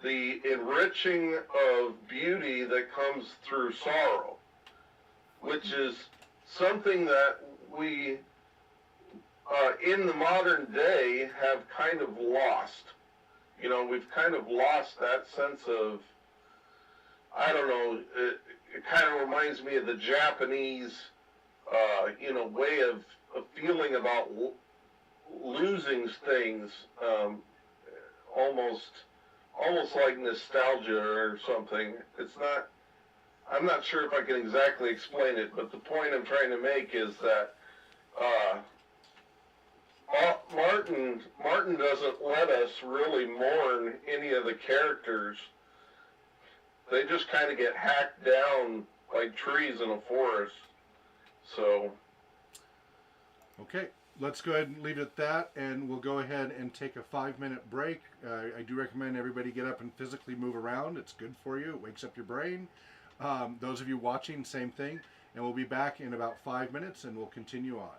the enriching of beauty that comes through sorrow, which is something that we in the modern day have kind of lost. We've kind of lost that sense of, I don't know, it kind of reminds me of the Japanese, way of feeling about losing things, almost almost like nostalgia or something. It's not, I'm not sure if I can exactly explain it, but the point I'm trying to make is that Martin doesn't let us really mourn any of the characters. They just kind of get hacked down like trees in a forest. So. Okay, let's go ahead and leave it at that, and we'll go ahead and take a 5-minute break. I do recommend everybody get up and physically move around. It's good for you. It wakes up your brain. Those of you watching, same thing. And we'll be back in about 5 minutes, and we'll continue on.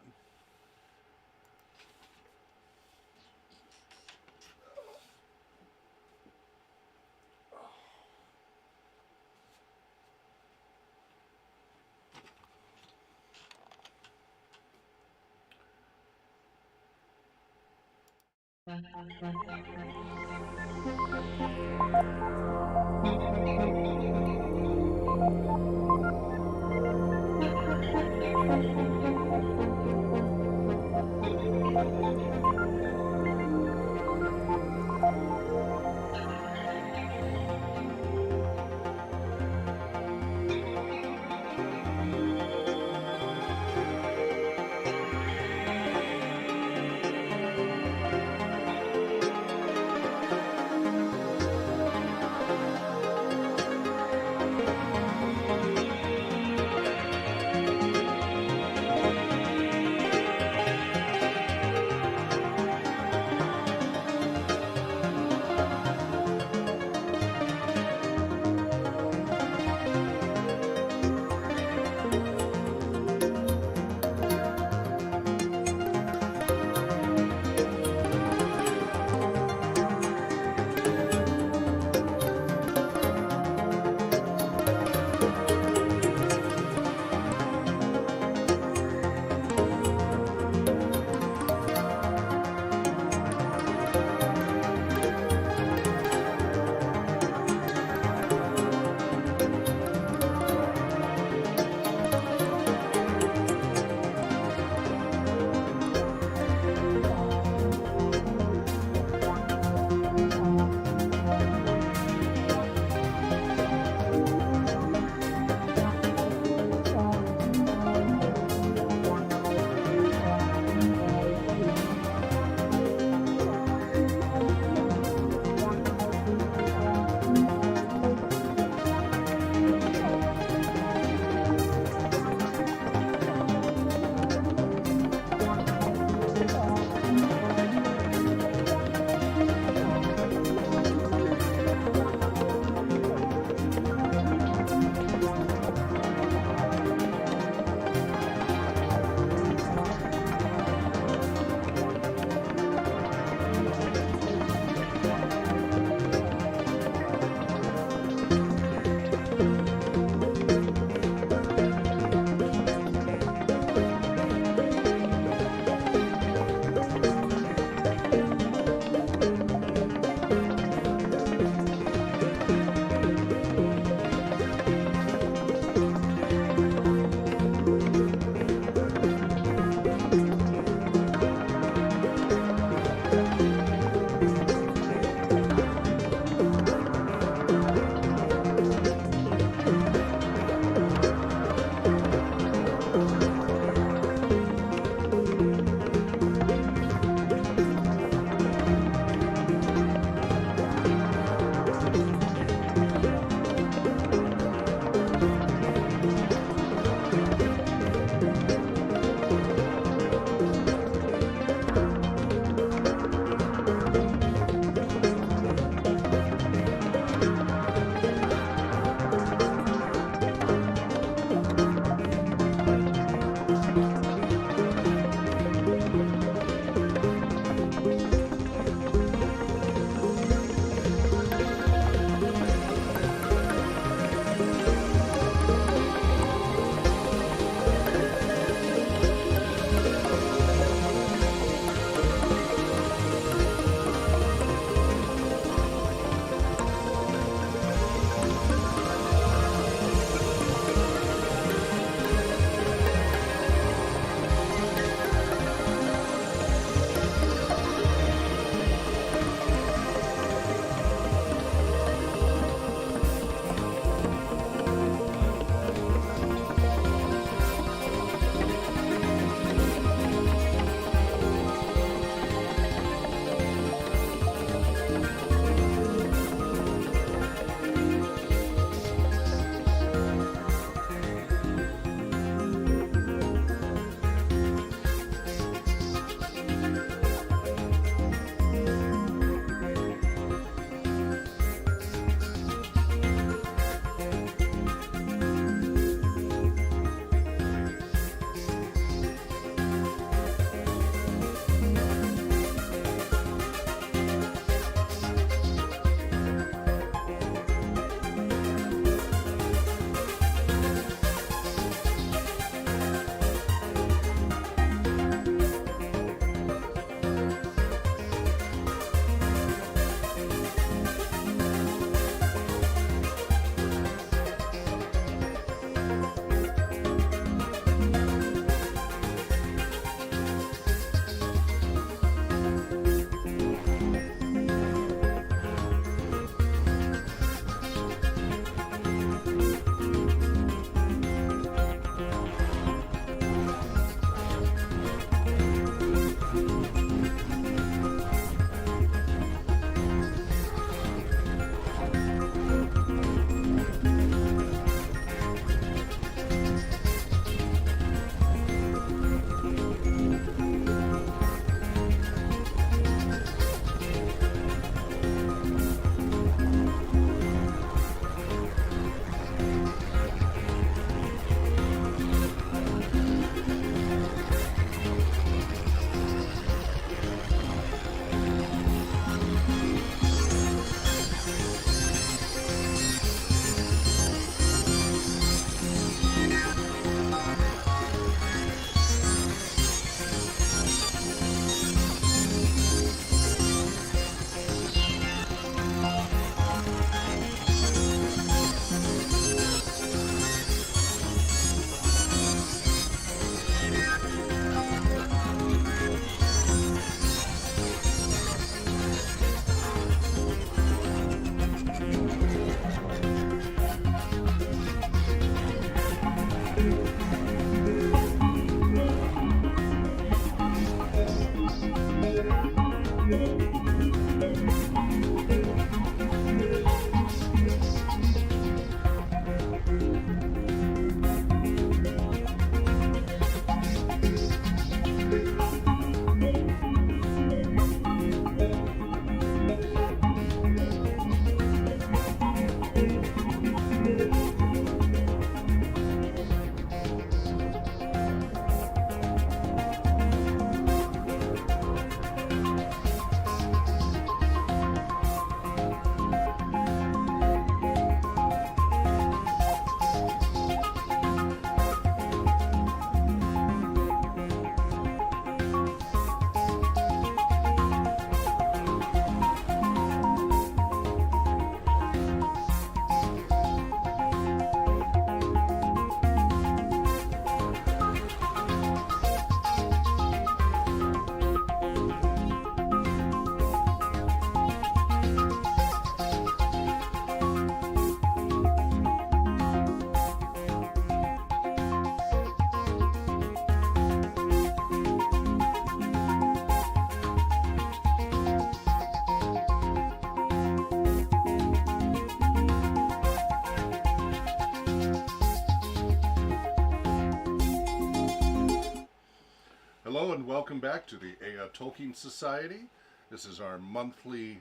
Hello and welcome back to the Eä Tolkien Society. This is our monthly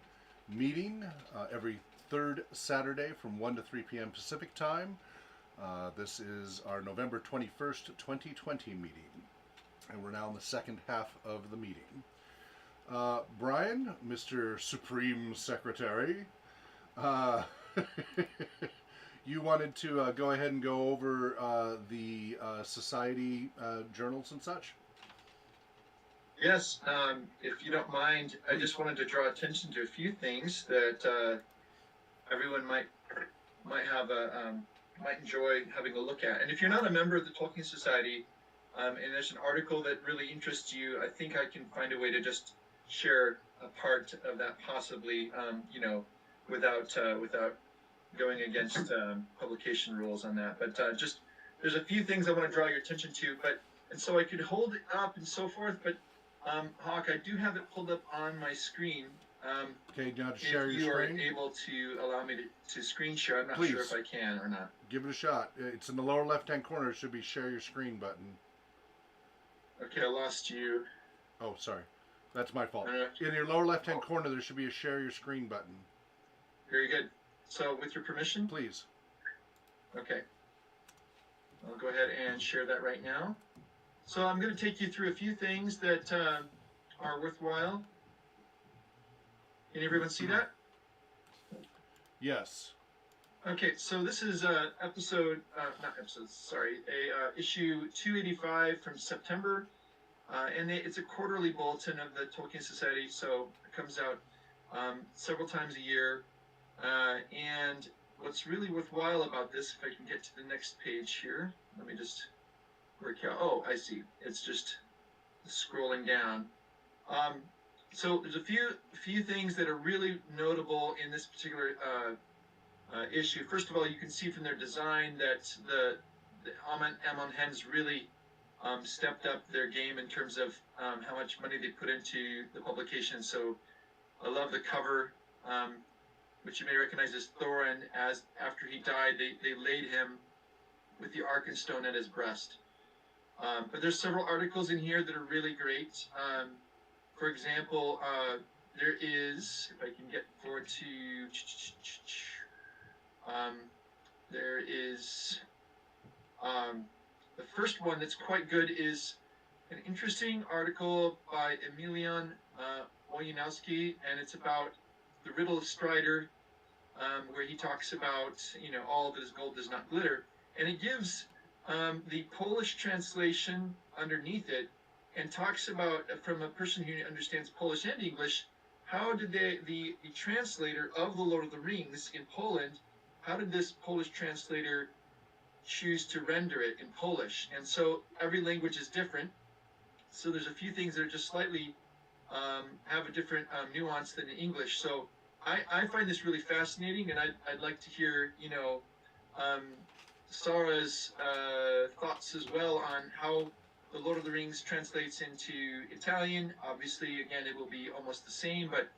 meeting every third Saturday from 1 to 3 p.m. Pacific time. This is our November 21st, 2020 meeting. And we're now in the second half of the meeting. Brian, Mr. Supreme Secretary, you wanted to go ahead and go over the society journals and such? Yes, if you don't mind, I just wanted to draw attention to a few things that everyone might have might enjoy having a look at. And if you're not a member of the Tolkien Society, and there's an article that really interests you, I think I can find a way to just share a part of that, possibly, you know, without going against publication rules on that. But just there's a few things I want to draw your attention to. And so I could hold it up and so forth, but Hawk, I do have it pulled up on my screen. Okay, now to share if your you screen. are able to allow me to screen share, I'm not Please. sure if I can or not. Give it a shot. It's in the lower left-hand corner. It should be share your screen button. Okay, I lost you. Oh, sorry. That's my fault. Uh, In your lower left-hand corner, there should be a share your screen button. Very good. So with your permission, Please. okay. I'll go ahead and share that right now. So I'm going to take you through a few things that are worthwhile. Can everyone see that? Yes. Okay, so this is issue 285 from September, and it's a quarterly bulletin of the Tolkien Society, so it comes out several times a year. And what's really worthwhile about this, if I can get to the next page here, let me just work out. Oh, I see. It's just scrolling down. So there's a few things that are really notable in this particular issue. First of all, you can see from their design that the Amon Hen's really stepped up their game in terms of how much money they put into the publication. So I love the cover, which you may recognize as Thorin. As after he died, they laid him with the Arkenstone at his breast. But there's several articles in here that are really great. For example, there is, if I can get forward to, there is, the first one that's quite good is an interesting article by Emilian Wojanowski, and it's about the Riddle of Strider, where he talks about, you know, all that is gold does not glitter, and it gives the Polish translation underneath it, and talks about, from a person who understands Polish and English, how did the translator of The Lord of the Rings in Poland, how did this Polish translator choose to render it in Polish? And so every language is different. So there's a few things that are just slightly have a different nuance than in English. So I find this really fascinating, and I'd like to hear, you know, Sarah's thoughts as well on how The Lord of the Rings translates into Italian. Obviously, again, it will be almost the same, but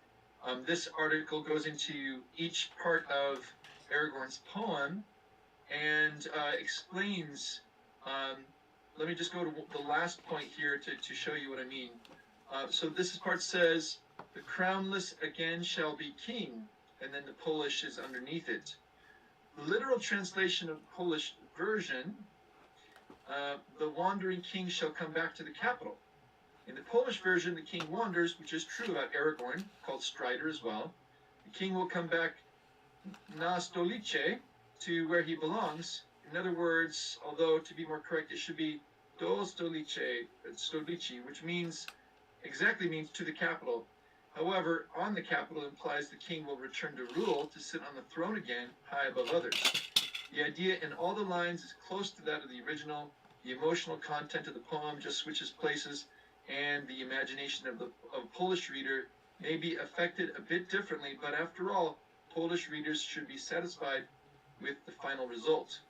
this article goes into each part of Aragorn's poem and explains. Let me just go to the last point here to show you what I mean. So this part says, "The crownless again shall be king," and then the Polish is underneath it. The literal translation of the Polish version, "The wandering king shall come back to the capital." In the Polish version, the king wanders, which is true about Aragorn, called Strider as well. The king will come back na stolice, to where he belongs. In other words, although to be more correct, it should be do stolici, which means to the capital. However, on the capital implies the king will return to rule, to sit on the throne again, high above others. The idea in all the lines is close to that of the original. The emotional content of the poem just switches places, and the imagination of a Polish reader may be affected a bit differently, but after all, Polish readers should be satisfied with the final result.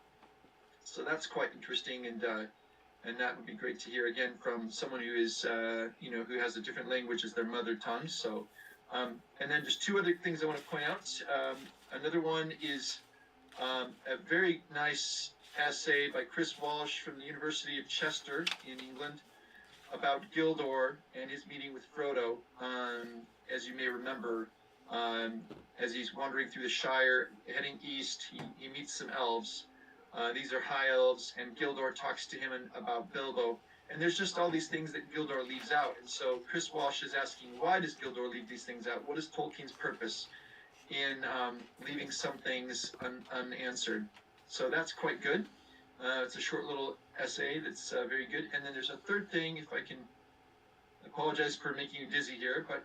So that's quite interesting, and that would be great to hear again from someone who is, who has a different language as their mother tongue. So, and then just two other things I want to point out. Another one is a very nice essay by Chris Walsh from the University of Chester in England about Gildor and his meeting with Frodo. As you may remember, as he's wandering through the Shire, heading east, he meets some elves. These are high elves, and Gildor talks to him about Bilbo. And there's just all these things that Gildor leaves out. And so Chris Walsh is asking, why does Gildor leave these things out? What is Tolkien's purpose in leaving some things unanswered? So that's quite good. It's a short little essay that's very good. And then there's a third thing, if I can apologize for making you dizzy here, but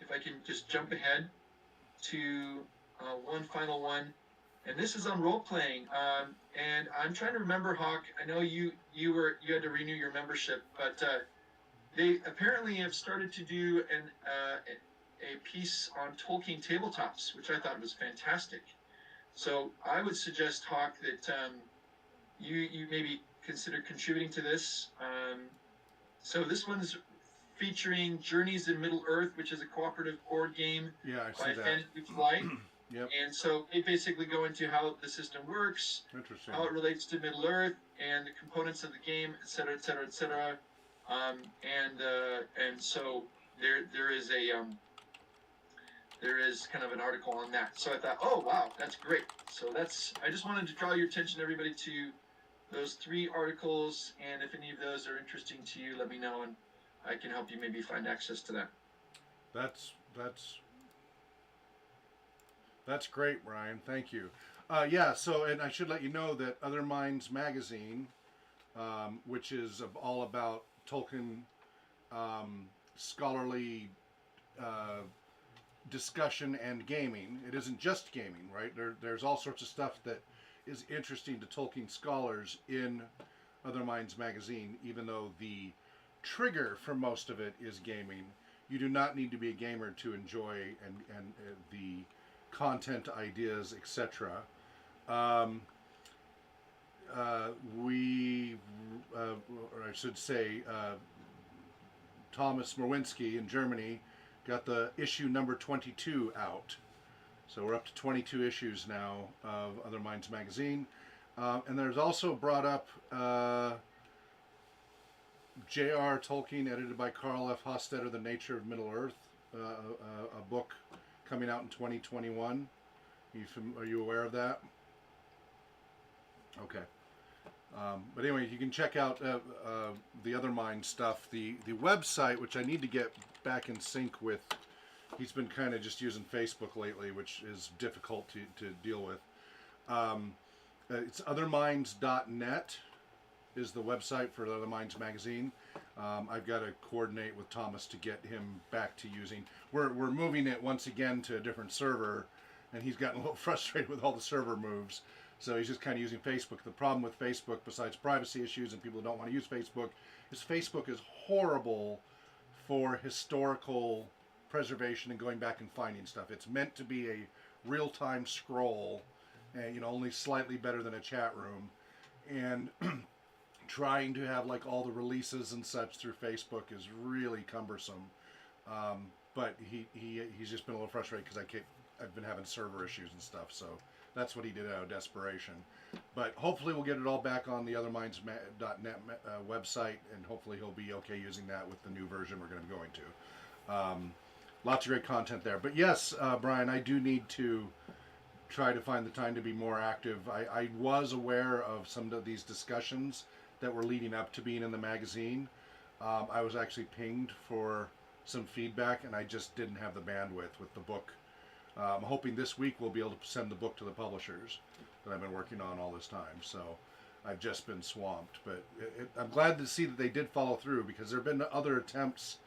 if I can just jump ahead to one final one. And this is on role playing. And I'm trying to remember, Hawk. I know you had to renew your membership, but they apparently have started to do a piece on Tolkien tabletops, which I thought was fantastic. So I would suggest, Hawk, that you maybe consider contributing to this. So this one's featuring Journeys in Middle Earth, which is a cooperative board game by Fantasy Flight. Yep. And so they basically go into how the system works, how it relates to Middle Earth, and the components of the game, et cetera, et cetera, et cetera. And so there is kind of an article on that. So I thought, oh wow, that's great. So I just wanted to draw your attention, everybody, to those 3 articles, and if any of those are interesting to you, let me know, and I can help you maybe find access to that. That's great, Brian. Thank you. So, and I should let you know that Other Minds magazine, which is all about Tolkien scholarly discussion and gaming. It isn't just gaming, right? There's all sorts of stuff that is interesting to Tolkien scholars in Other Minds magazine, even though the trigger for most of it is gaming. You do not need to be a gamer to enjoy and the content, ideas, etc. Thomas Morwinski in Germany got the issue number 22 out. So we're up to 22 issues now of Other Minds magazine. And there's also brought up J.R. Tolkien, edited by Carl F. Hostetter, The Nature of Middle Earth, a book coming out in 2021. Are you aware of that? Okay. But anyway, you can check out the Other Mind stuff. The website, which I need to get back in sync with, he's been kind of just using Facebook lately, which is difficult to deal with. It's otherminds.net is the website for Other Minds magazine. I've got to coordinate with Thomas to get him back to using. We're moving it once again to a different server, and he's gotten a little frustrated with all the server moves. So he's just kind of using Facebook. The problem with Facebook, besides privacy issues and people who don't want to use Facebook, is Facebook is horrible for historical preservation and going back and finding stuff. It's meant to be a real-time scroll, and only slightly better than a chat room. And trying to have like all the releases and such through Facebook is really cumbersome. But he's just been a little frustrated because I've been having server issues and stuff, so that's what he did out of desperation. But hopefully we'll get it all back on the otherminds.net website, and hopefully he'll be okay using that with the new version we're going to be going to. Lots of great content there. But yes, Brian, I do need to try to find the time to be more active. I was aware of some of these discussions that were leading up to being in the magazine. I was actually pinged for some feedback, and I just didn't have the bandwidth with the book. I'm hoping this week we'll be able to send the book to the publishers that I've been working on all this time. So I've just been swamped. But I'm glad to see that they did follow through, because there have been other attempts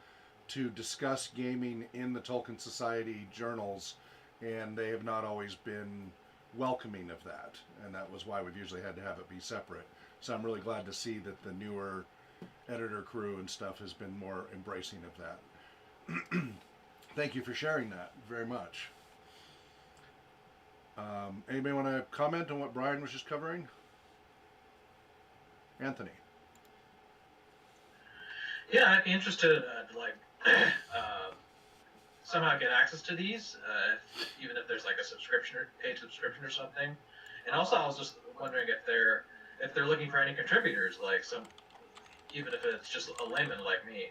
to discuss gaming in the Tolkien Society journals, and they have not always been welcoming of that. And that was why we've usually had to have it be separate. So I'm really glad to see that the newer editor crew and stuff has been more embracing of that. Thank you for sharing that very much. Anybody want to comment on what Brian was just covering? Anthony. Yeah, I'd be interested to like somehow get access to these, even if there's like a subscription or paid subscription or something. And also, I was just wondering if they're looking for any contributors, like even if it's just a layman like me.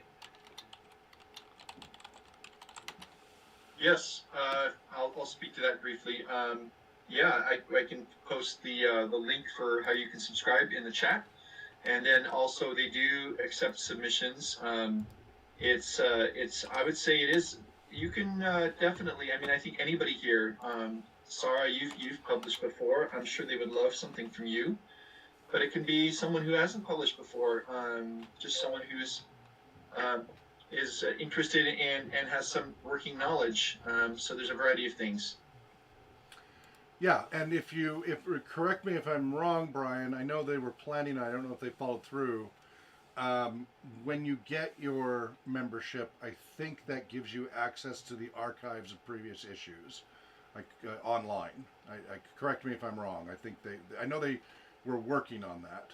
Yes, I'll speak to that briefly. Yeah, I can post the link for how you can subscribe in the chat, and then also they do accept submissions. It's I would say it is, you can definitely. I mean, I think anybody here, Sarah, you've published before. I'm sure they would love something from you, but it can be someone who hasn't published before, just someone who's is interested in and has some working knowledge. So there's a variety of things. Yeah, and if correct me if I'm wrong, Brian, I know they were planning, I don't know if they followed through. When you get your membership, I think that gives you access to the archives of previous issues, like online. Correct me if I'm wrong. I know they were working on that.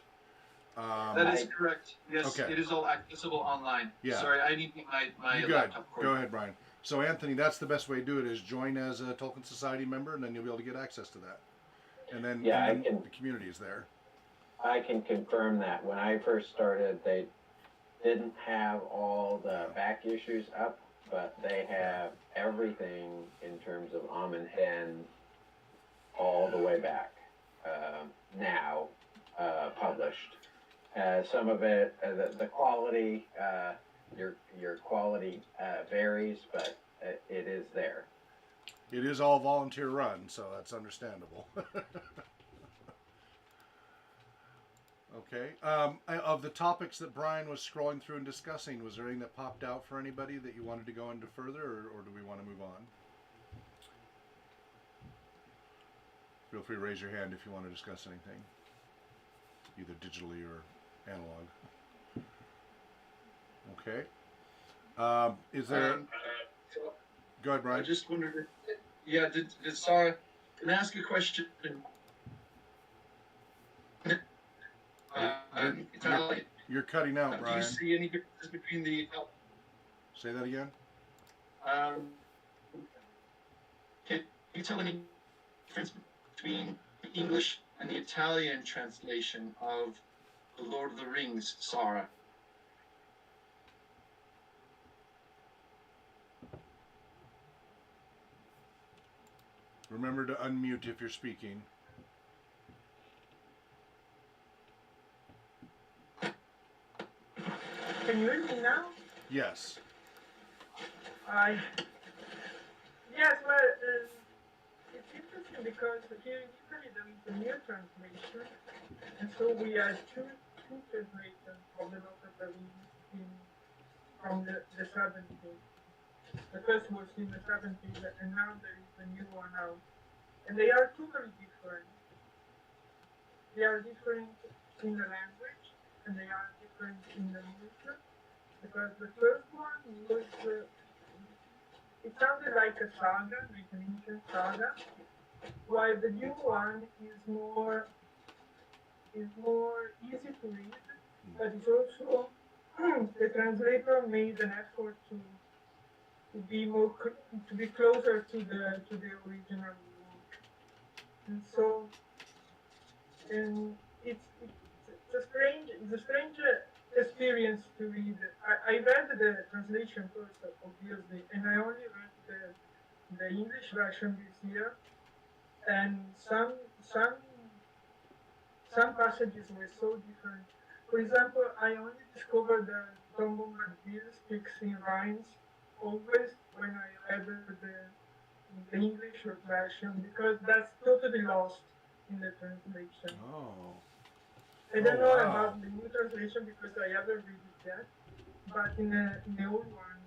That is correct. Yes, okay. It is all accessible online. Yeah. Sorry, I need my laptop cord. Go ahead, Brian. So, Anthony, that's the best way to do it, is join as a Tolkien Society member, and then you'll be able to get access to that. And then, the community is there. I can confirm that. When I first started, they didn't have all the back issues up, but they have everything in terms of Amenhen all the way back now published. Some of it, the quality, your quality varies, but it is there. It is all volunteer run, so that's understandable. Okay. Of the topics that Brian was scrolling through and discussing, was there anything that popped out for anybody that you wanted to go into further, or do we want to move on? Feel free to raise your hand if you want to discuss anything, either digitally or analog. Okay. Is there... Go ahead, Brian. I just wondered, did Sarah, can I ask a question? You're cutting out, Brian. Do you see any differences between the... Say that again? Can you tell any difference between the English and the Italian translation of The Lord of the Rings, Sarah? Remember to unmute if you're speaking. Can you hear me now? Yes. Yes, well, it's interesting because here in Italy there is a new translation, and so we had two translations of the Lord of the Rings from the 70s. The first was in the 70s, and now there is a new one out. And they are totally different. They are different in the language, and they are different in the music. Because the first one was, it sounded like a saga, like an ancient saga, while the new one is more easy to read but it's also the translator made an effort to be to be closer to the original work, and so and it's a strange experience to read. I read the translation first, obviously, and I only read the English version this year, and some passages were so different. For example, I only discovered that Tom Bombadil speaks in rhymes always when I read the English version, because that's totally lost in the translation. Oh. I don't Oh, know wow. about the new translation because I haven't read it yet, but in the old one,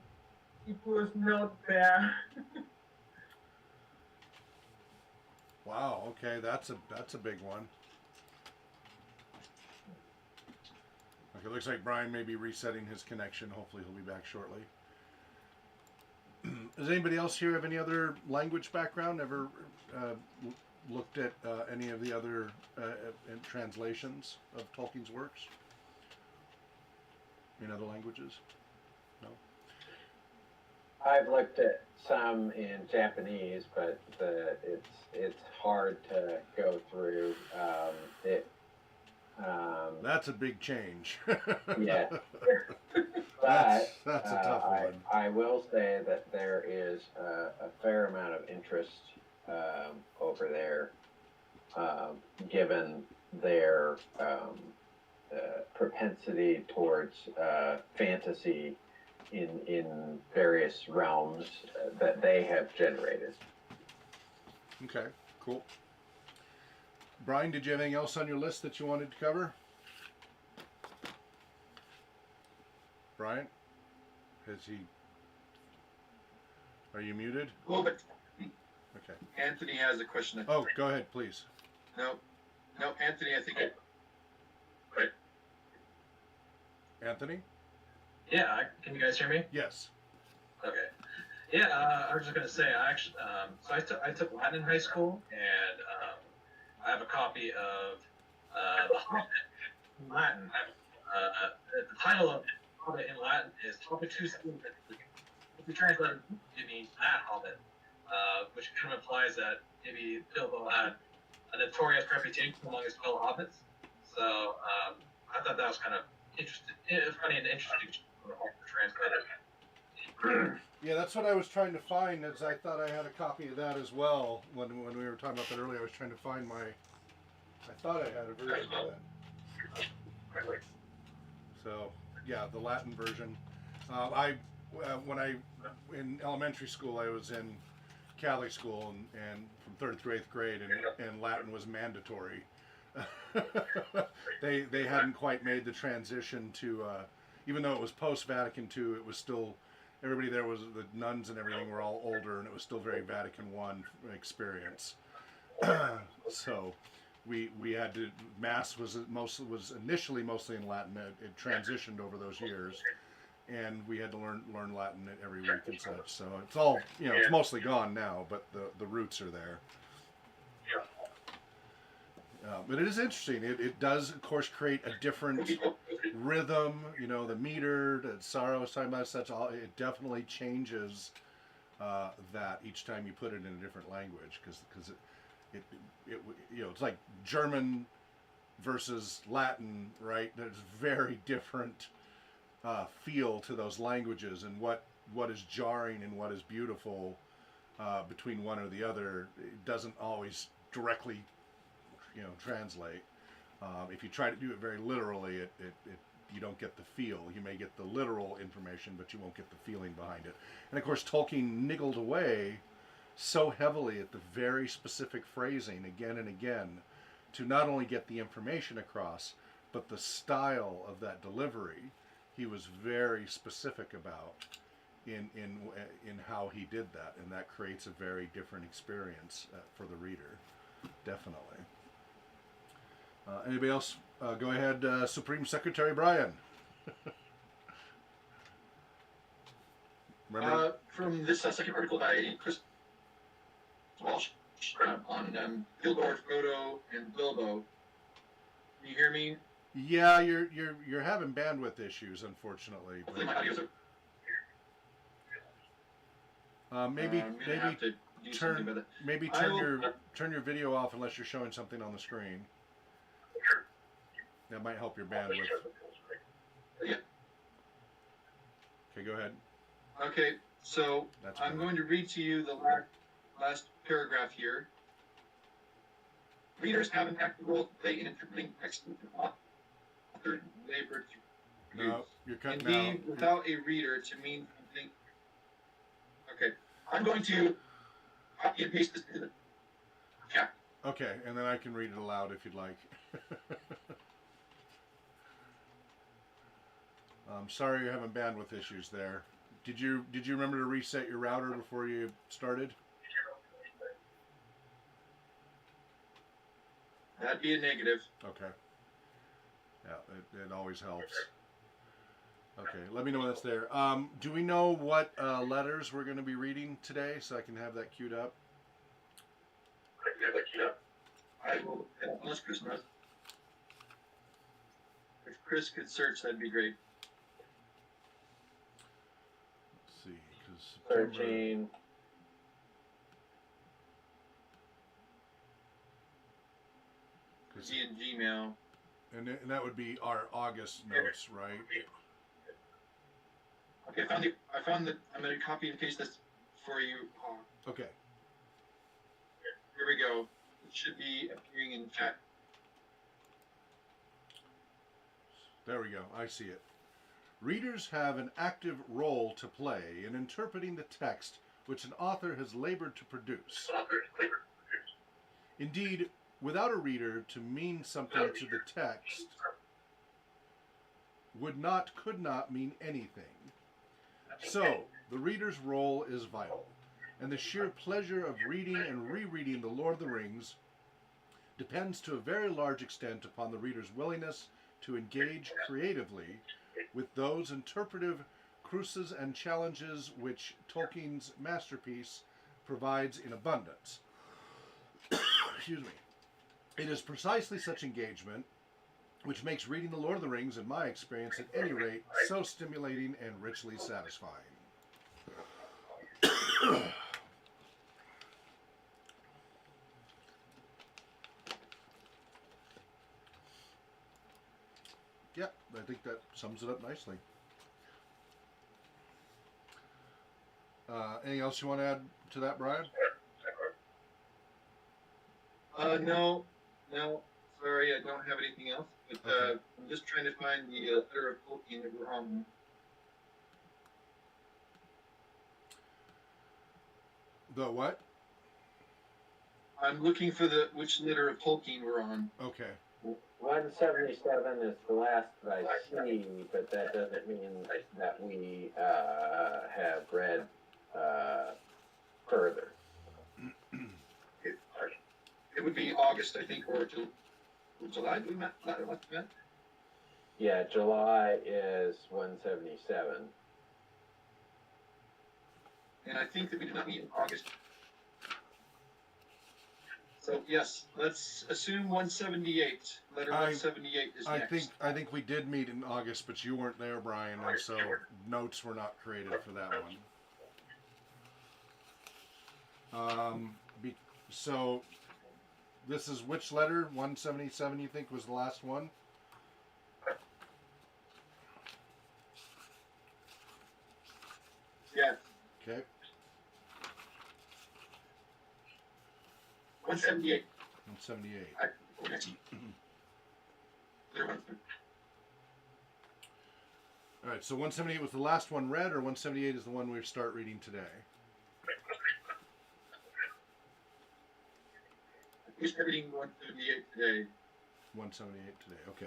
it was not there. Wow. Okay, that's a big one. Okay, looks like Brian may be resetting his connection. Hopefully, he'll be back shortly. Does anybody else here have any other language background? Ever looked at any of the other translations of Tolkien's works in other languages? No. I've looked at some in Japanese, but it's hard to go through. That's a big change. Yeah. that's But a tough one. I will say that there is a fair amount of interest over there, given their propensity towards fantasy in various realms that they have generated. Okay, cool. Brian, did you have anything else on your list that you wanted to cover? Brian? Are you muted? Well, but Okay. Anthony has a question. Oh, go ahead, please. No, Anthony, I think. Anthony? Yeah, can you guys hear me? Yes. Okay. Yeah, I was just gonna say, I actually, so I took Latin in high school, and I have a copy of The Hobbit in Latin. The title of Hobbit in Latin is Hobbitus Impet. If you translate it, it means that Hobbit, which kind of implies that maybe Bilbo had a notorious reputation among his fellow hobbits. So I thought that was kind of funny and interesting to translate it. Yeah, that's what I was trying to find. Is I thought I had a copy of that as well. When we were talking about that earlier, I was trying to find my. I thought I had a version of that. So yeah, the Latin version. When I in elementary school, I was in Catholic school, and from 3rd through 8th grade, and Latin was mandatory. They hadn't quite made the transition to, even though it was post Vatican II, it was still, everybody there was, the nuns and everything were all older, and it was still very Vatican I experience. So we had to, Mass was initially mostly in Latin. It transitioned over those years, and we had to learn Latin every week and such. So it's all, it's mostly gone now, but the roots are there. But it is interesting. It does, of course, create a different rhythm. The meter that Sarah was talking about, such all. It definitely changes that each time you put it in a different language, because it's like German versus Latin, right? There's very different feel to those languages, and what is jarring and what is beautiful between one or the other. It doesn't always directly translate. If you try to do it very literally, you don't get the feel. You may get the literal information, but you won't get the feeling behind it. And of course, Tolkien niggled away so heavily at the very specific phrasing again and again to not only get the information across, but the style of that delivery. He was very specific about in how he did that, and that creates a very different experience for the reader, definitely. Anybody else? Go ahead, Supreme Secretary Brian. Remember? From this second article by Chris Walsh on Gildor, Frodo, and Bilbo. Can you hear me? Yeah, you're having bandwidth issues, unfortunately. Hopefully my audio's okay. Maybe I'm gonna have to do something about that. maybe I will- turn your video off unless you're showing something on the screen. That might help your bandwidth. Yeah. Okay, go ahead. Okay, so That's I'm better. going to read to you the last paragraph here. Readers have an active role to play in interpreting text and author labor to No, produce. you're cutting out. Indeed, without a reader to mean something. Okay, I'm going to copy and paste this into the chat. Okay, and then I can read it aloud if you'd like. Sorry you're having bandwidth issues there. Did you remember to reset your router before you started? That'd be a negative. Okay. Yeah, it always helps. Okay, let me know when that's there. Do we know what letters we're going to be reading today, so I can have that queued up? I will, unless Chris knows. If Chris could search, that'd be great. Let's see, because Searching. G and Gmail. and that would be our August notes, right? Okay, I found the. I'm gonna copy and paste this for you. Okay. Here we go. It should be appearing in chat. There we go. I see it. Readers have an active role to play in interpreting the text which an author has labored to produce. Indeed, without a reader to mean something to the text could not mean anything. So, the reader's role is vital, and the sheer pleasure of reading and rereading The Lord of the Rings depends to a very large extent upon the reader's willingness to engage creatively with those interpretive cruces and challenges which Tolkien's masterpiece provides in abundance. Excuse me. It is precisely such engagement which makes reading The Lord of the Rings, in my experience at any rate, so stimulating and richly satisfying. Yep, I think that sums it up nicely. Anything else you want to add to that, Brian? No, sorry, I don't have anything else. But Okay. I'm just trying to find the letter of Tolkien that we're on. The what? I'm looking for which letter of Tolkien we're on. Okay. 177 is the last that I see, but that doesn't mean that we have read further. It would be August, I think, or July. Do we met? Yeah, July is 177. And I think that we did not meet in August. So yes, let's assume 178. Letter 178 is next. I think we did meet in August, but you weren't there, Brian, and so notes were not created for that one. So this is which letter? 177, you think was the last one? Yeah, Okay. 178. 178. Next. Letter 178. All right, so 178 was the last one read, or 178 is the one we start reading today? We start reading 178 today. 178 today, okay.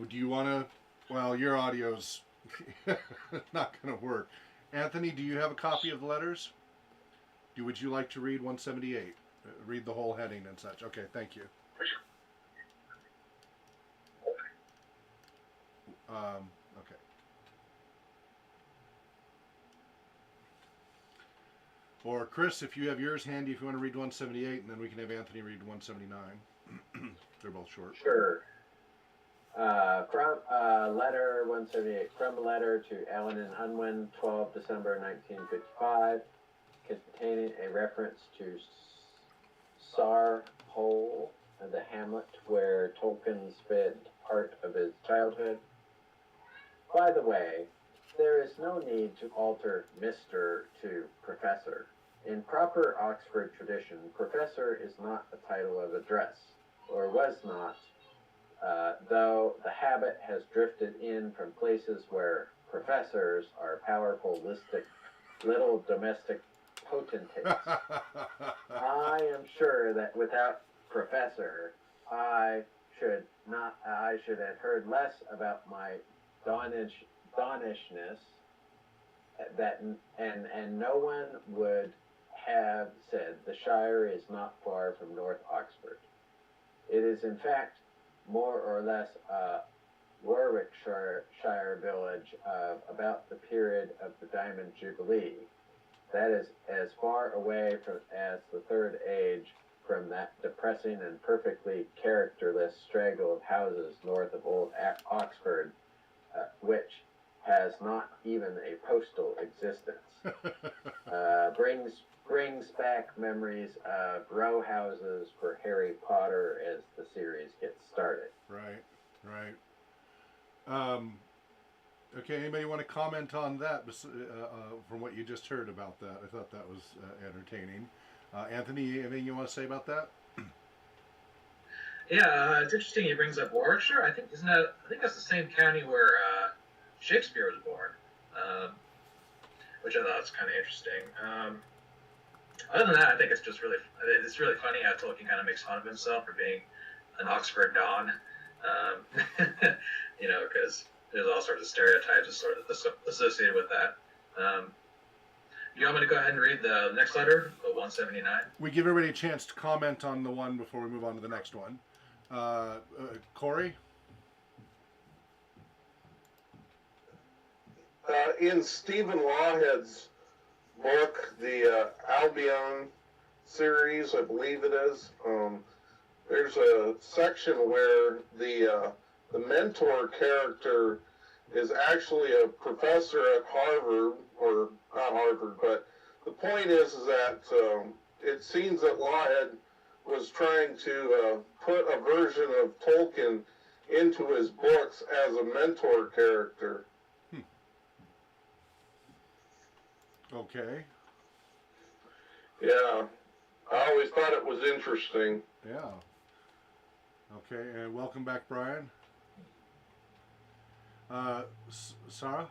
Do you want to, well, your audio's not going to work. Anthony, do you have a copy of the letters? Would you like to read 178? Read the whole heading and such. Okay, thank you. Okay. Or Chris, if you have yours handy, if you want to read 178, and then we can have Anthony read 179. They're both short. Sure. From letter 178, from a letter to Allen and Unwin, 12 December 1955, containing a reference to Sarhole, the hamlet where Tolkien spent part of his childhood. By the way, there is no need to alter Mr. to Professor. In proper Oxford tradition, Professor is not a title of address, or was not, though the habit has drifted in from places where professors are powerful little domestic potentates. I am sure that without Professor, I should have heard less about my Dawnishness, and no one would have said the Shire is not far from North Oxford. It is in fact more or less a Warwickshire village of about the period of the Diamond Jubilee. That is as far away as the Third Age from that depressing and perfectly characterless straggle of houses north of Old Oxford, which has not even a postal existence. Brings back memories of row houses for Harry Potter as the series gets started. Right. Okay, anybody want to comment on that from what you just heard about that? I thought that was entertaining. Anthony, anything you want to say about that? Yeah, it's interesting he brings up Warwickshire. I think that's the same county where Shakespeare was born, which I thought was kind of interesting. Other than that, I think it's really funny how Tolkien kind of makes fun of himself for being an Oxford Don, because there's all sorts of stereotypes associated with that. You want me to go ahead and read the next letter, the 179? We give everybody a chance to comment on the one before we move on to the next one. Corey? In Stephen Lawhead's book, the Albion series, I believe it is, there's a section where the mentor character is actually a professor at Harvard, or not Harvard, but the point is that it seems that Lawhead was trying to put a version of Tolkien into his books as a mentor character. Okay. Yeah, I always thought it was interesting. Yeah. Okay, and welcome back, Brian. Sarah?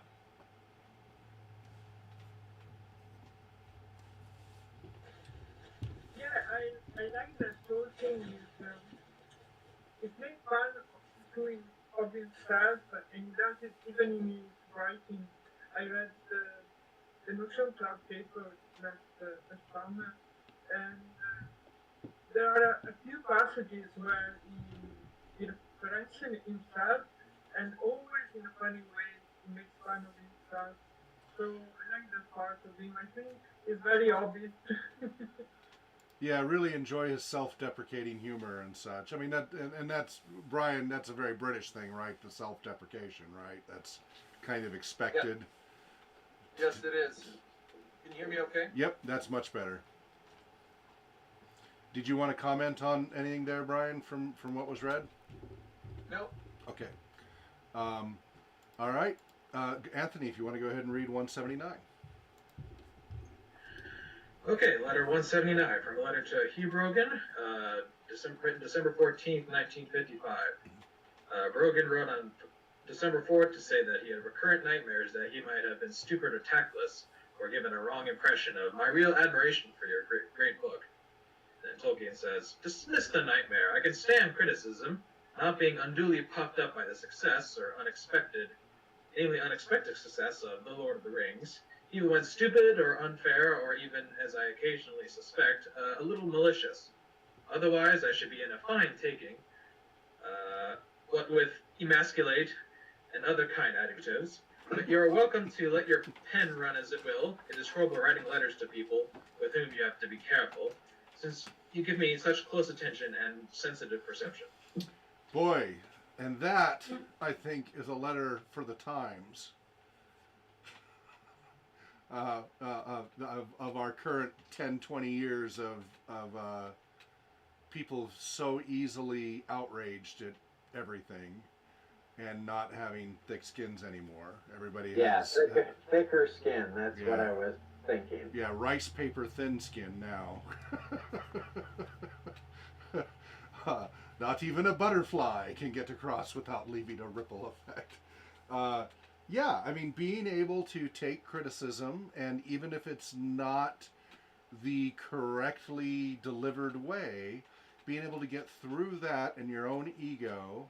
Yeah, I like that Tolkien is make fun of himself, and he does it even in his writing. I read the Notion Club paper last summer, and there are a few passages where he references himself, and always in a funny way he makes fun of himself. So I like that part of him. I think it's very obvious. Yeah, I really enjoy his self-deprecating humor and such. I mean, that's, Brian, that's a very British thing, right? The self-deprecation, right? That's kind of expected. Yeah. Yes, it is. Can you hear me okay? Yep, that's much better. Did you want to comment on anything there, Brian, from what was read? No. Okay. All right. Anthony, if you want to go ahead and read 179. Okay, letter 179 from a letter to Hugh Brogan, written December 14th, 1955. Brogan wrote on December 4th to say that he had recurrent nightmares that he might have been stupid or tactless, or given a wrong impression of my real admiration for your great book. And Tolkien says, dismiss the nightmare. I can stand criticism, not being unduly puffed up by the success or unexpected success of The Lord of the Rings. He went stupid or unfair, or even, as I occasionally suspect, a little malicious. Otherwise, I should be in a fine taking, what with emasculate and other kind adjectives. But you are welcome to let your pen run as it will. It is horrible writing letters to people with whom you have to be careful, since you give me such close attention and sensitive perception. Boy, and that, I think, is a letter for the times of our current 10, 20 years of people so easily outraged at everything and not having thick skins anymore. Everybody has... thicker skin, that's what Yeah. I was thinking. Yeah, rice paper thin skin now. Not even a butterfly can get across without leaving a ripple effect. Yeah, I mean, being able to take criticism, and even if it's not the correctly delivered way, being able to get through that in your own ego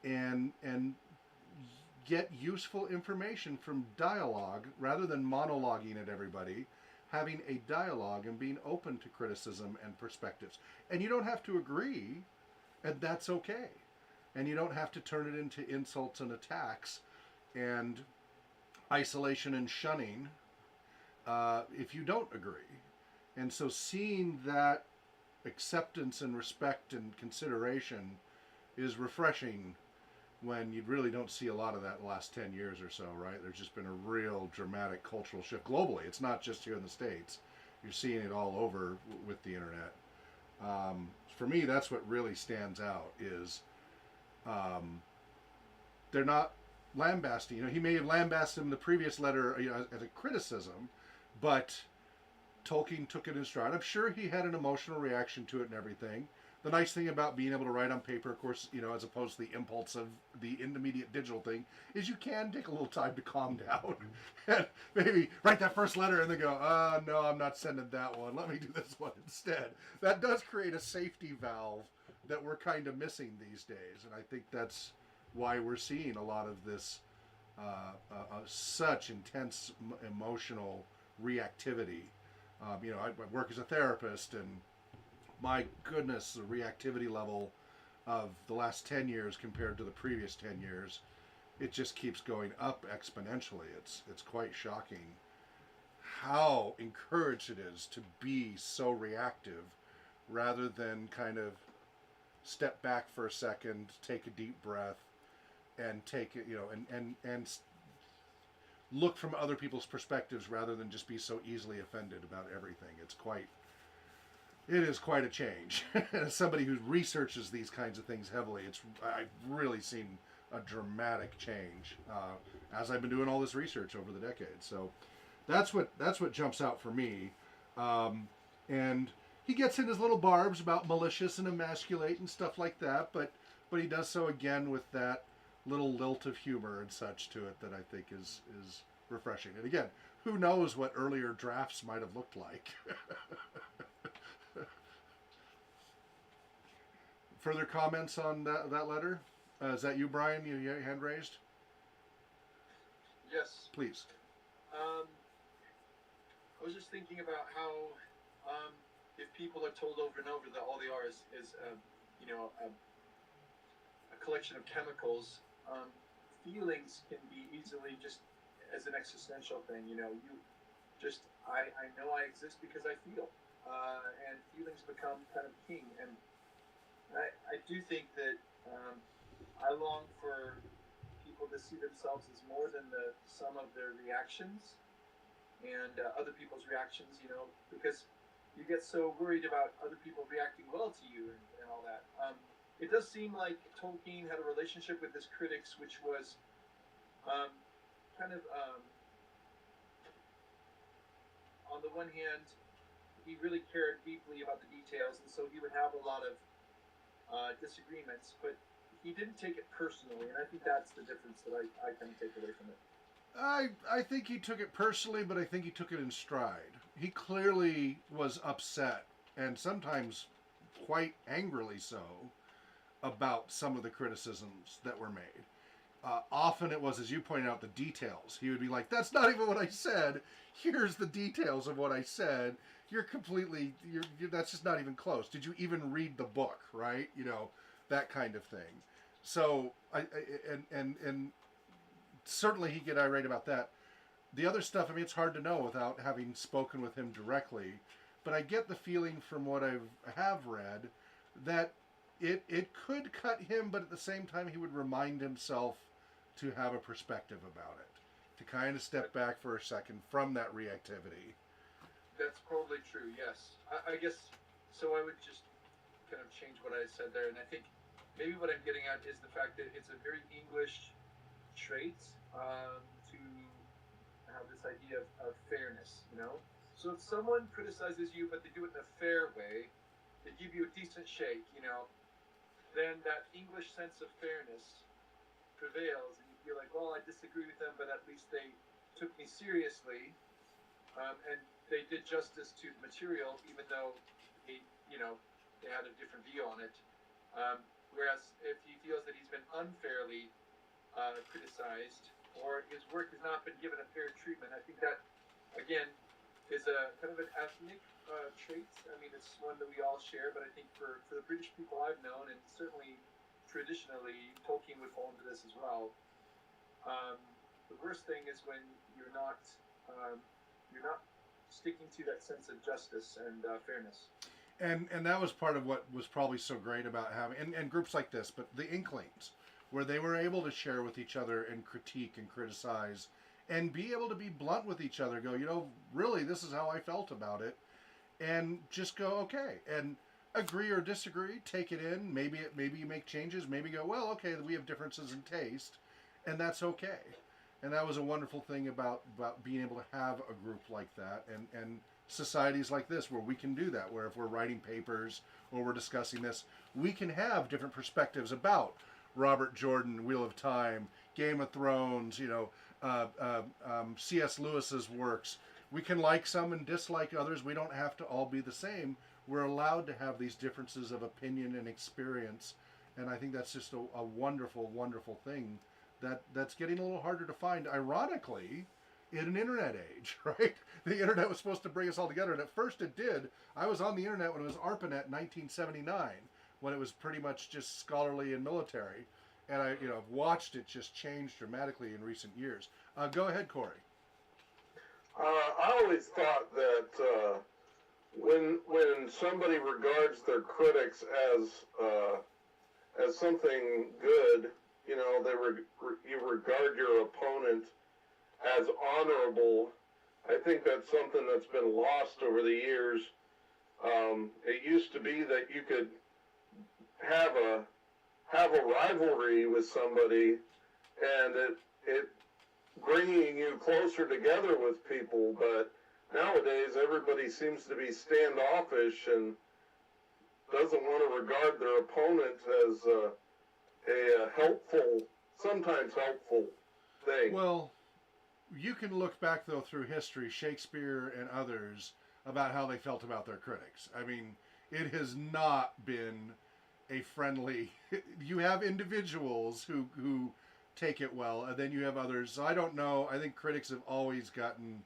and get useful information from dialogue rather than monologuing at everybody, having a dialogue and being open to criticism and perspectives. And you don't have to agree, and that's okay. And you don't have to turn it into insults and attacks and isolation and shunning if you don't agree. And so seeing that acceptance and respect and consideration is refreshing when you really don't see a lot of that in the last 10 years or so, right? There's just been a real dramatic cultural shift globally. It's not just here in the States. You're seeing it all over with the internet. For me, that's what really stands out is they're not lambasting. You know, he may have lambasted in the previous letter, you know, as a criticism, but Tolkien took it in stride. I'm sure he had an emotional reaction to it and everything. The nice thing about being able to write on paper, of course, you know, as opposed to the impulse of the intermediate digital thing, is you can take a little time to calm down and maybe write that first letter and then go, no, I'm not sending that one. Let me do this one instead. That does create a safety valve that we're kind of missing these days. And I think that's why we're seeing a lot of this such intense emotional reactivity. You know, I work as a therapist, and my goodness, the reactivity level of the last 10 years compared to the previous 10 years, it just keeps going up exponentially. It's quite shocking how encouraged it is to be so reactive rather than kind of step back for a second, take a deep breath, and take it, you know, and look from other people's perspectives rather than just be so easily offended about everything. It is quite a change. As somebody who researches these kinds of things heavily, I've really seen a dramatic change as I've been doing all this research over the decades. So that's what jumps out for me. And he gets in his little barbs about malicious and emasculate and stuff like that, but he does so again with that little lilt of humor and such to it that I think is refreshing. And again, who knows what earlier drafts might have looked like. Further comments on that letter? Is that you, Brian? You hand raised? Yes. Please. I was just thinking about how if people are told over and over that all they are is you know, a collection of chemicals, feelings can be easily just as an existential thing. You know, you just I know I exist because I feel, and feelings become kind of king. And I do think that I long for people to see themselves as more than the sum of their reactions and other people's reactions, you know, because you get so worried about other people reacting well to you and all that. It does seem like Tolkien had a relationship with his critics, which was kind of, on the one hand, he really cared deeply about the details, and so he would have a lot of disagreements, but he didn't take it personally, and I think that's the difference that I kind of take away from it. I think he took it personally, but I think he took it in stride. He clearly was upset, and sometimes quite angrily so, about some of the criticisms that were made. Often it was, as you pointed out, the details. He would be like, that's not even what I said. Here's the details of what I said. You're that's just not even close. Did you even read the book, right? You know, that kind of thing. So, and certainly he'd get irate about that. The other stuff, I mean, it's hard to know without having spoken with him directly, but I get the feeling from what I have read that it could cut him, but at the same time he would remind himself to have a perspective about it, to kind of step back for a second from that reactivity. That's probably true. Yes, I guess so. I would just kind of change what I said there, and I think maybe what I'm getting at is the fact that it's a very English trait to have this idea of fairness. You know, so if someone criticizes you, but they do it in a fair way, they give you a decent shake. You know, then that English sense of fairness prevails, and you feel like, well, I disagree with them, but at least they took me seriously, and they did justice to the material, even though they had a different view on it. Whereas if he feels that he's been unfairly criticized, or his work has not been given a fair treatment, I think that, again, is a kind of an ethnic trait. I mean, it's one that we all share, but I think for the British people I've known, and certainly traditionally, Tolkien would fall into this as well. The worst thing is when you're not sticking to that sense of justice and fairness. And that was part of what was probably so great about having and groups like this, but the Inklings, where they were able to share with each other and critique and criticize and be able to be blunt with each other, go, really, this is how I felt about it, and just go, okay, and agree or disagree, take it in, maybe you make changes, maybe go, well, okay, we have differences in taste, and that's okay. And that was a wonderful thing about being able to have a group like that, and societies like this where we can do that, where if we're writing papers or we're discussing this, we can have different perspectives about Robert Jordan, Wheel of Time, Game of Thrones, C.S. Lewis's works. We can like some and dislike others. We don't have to all be the same. We're allowed to have these differences of opinion and experience, and I think that's just a wonderful, wonderful thing that's getting a little harder to find, ironically, in an internet age, right? The internet was supposed to bring us all together, and at first it did. I was on the internet when it was ARPANET in 1979, when it was pretty much just scholarly and military, and I've watched it just change dramatically in recent years. Go ahead, Corey. I always thought that when somebody regards their critics as something good, you regard your opponent as honorable. I think that's something that's been lost over the years. It used to be that you could have a rivalry with somebody, and it bringing you closer together with people. But nowadays, everybody seems to be standoffish and doesn't want to regard their opponent as a helpful, sometimes helpful thing. Well, you can look back, though, through history, Shakespeare and others, about how they felt about their critics. I mean, it has not been a friendly... You have individuals who take it well, and then you have others. So I don't know. I think critics have always gotten...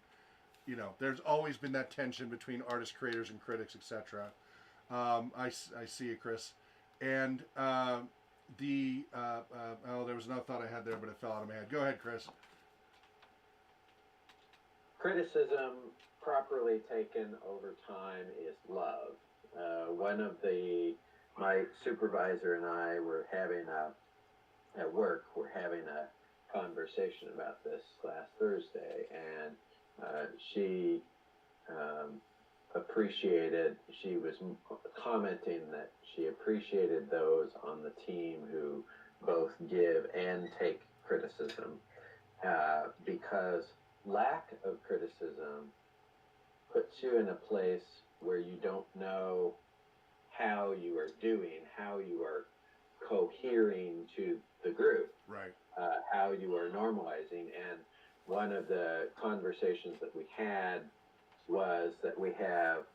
there's always been that tension between artists, creators, and critics, etc. I see it, Chris. And there was another thought I had there, but it fell out of my head. Go ahead, Chris. Criticism, properly taken over time, is love. My supervisor and I were having at work, we're having a conversation about this last Thursday, and she was commenting that she appreciated those on the team who both give and take criticism, because lack of criticism puts you in a place where you don't know how you are doing, how you are cohering to the group, right? How you are normalizing. And one of the conversations that we had was that we have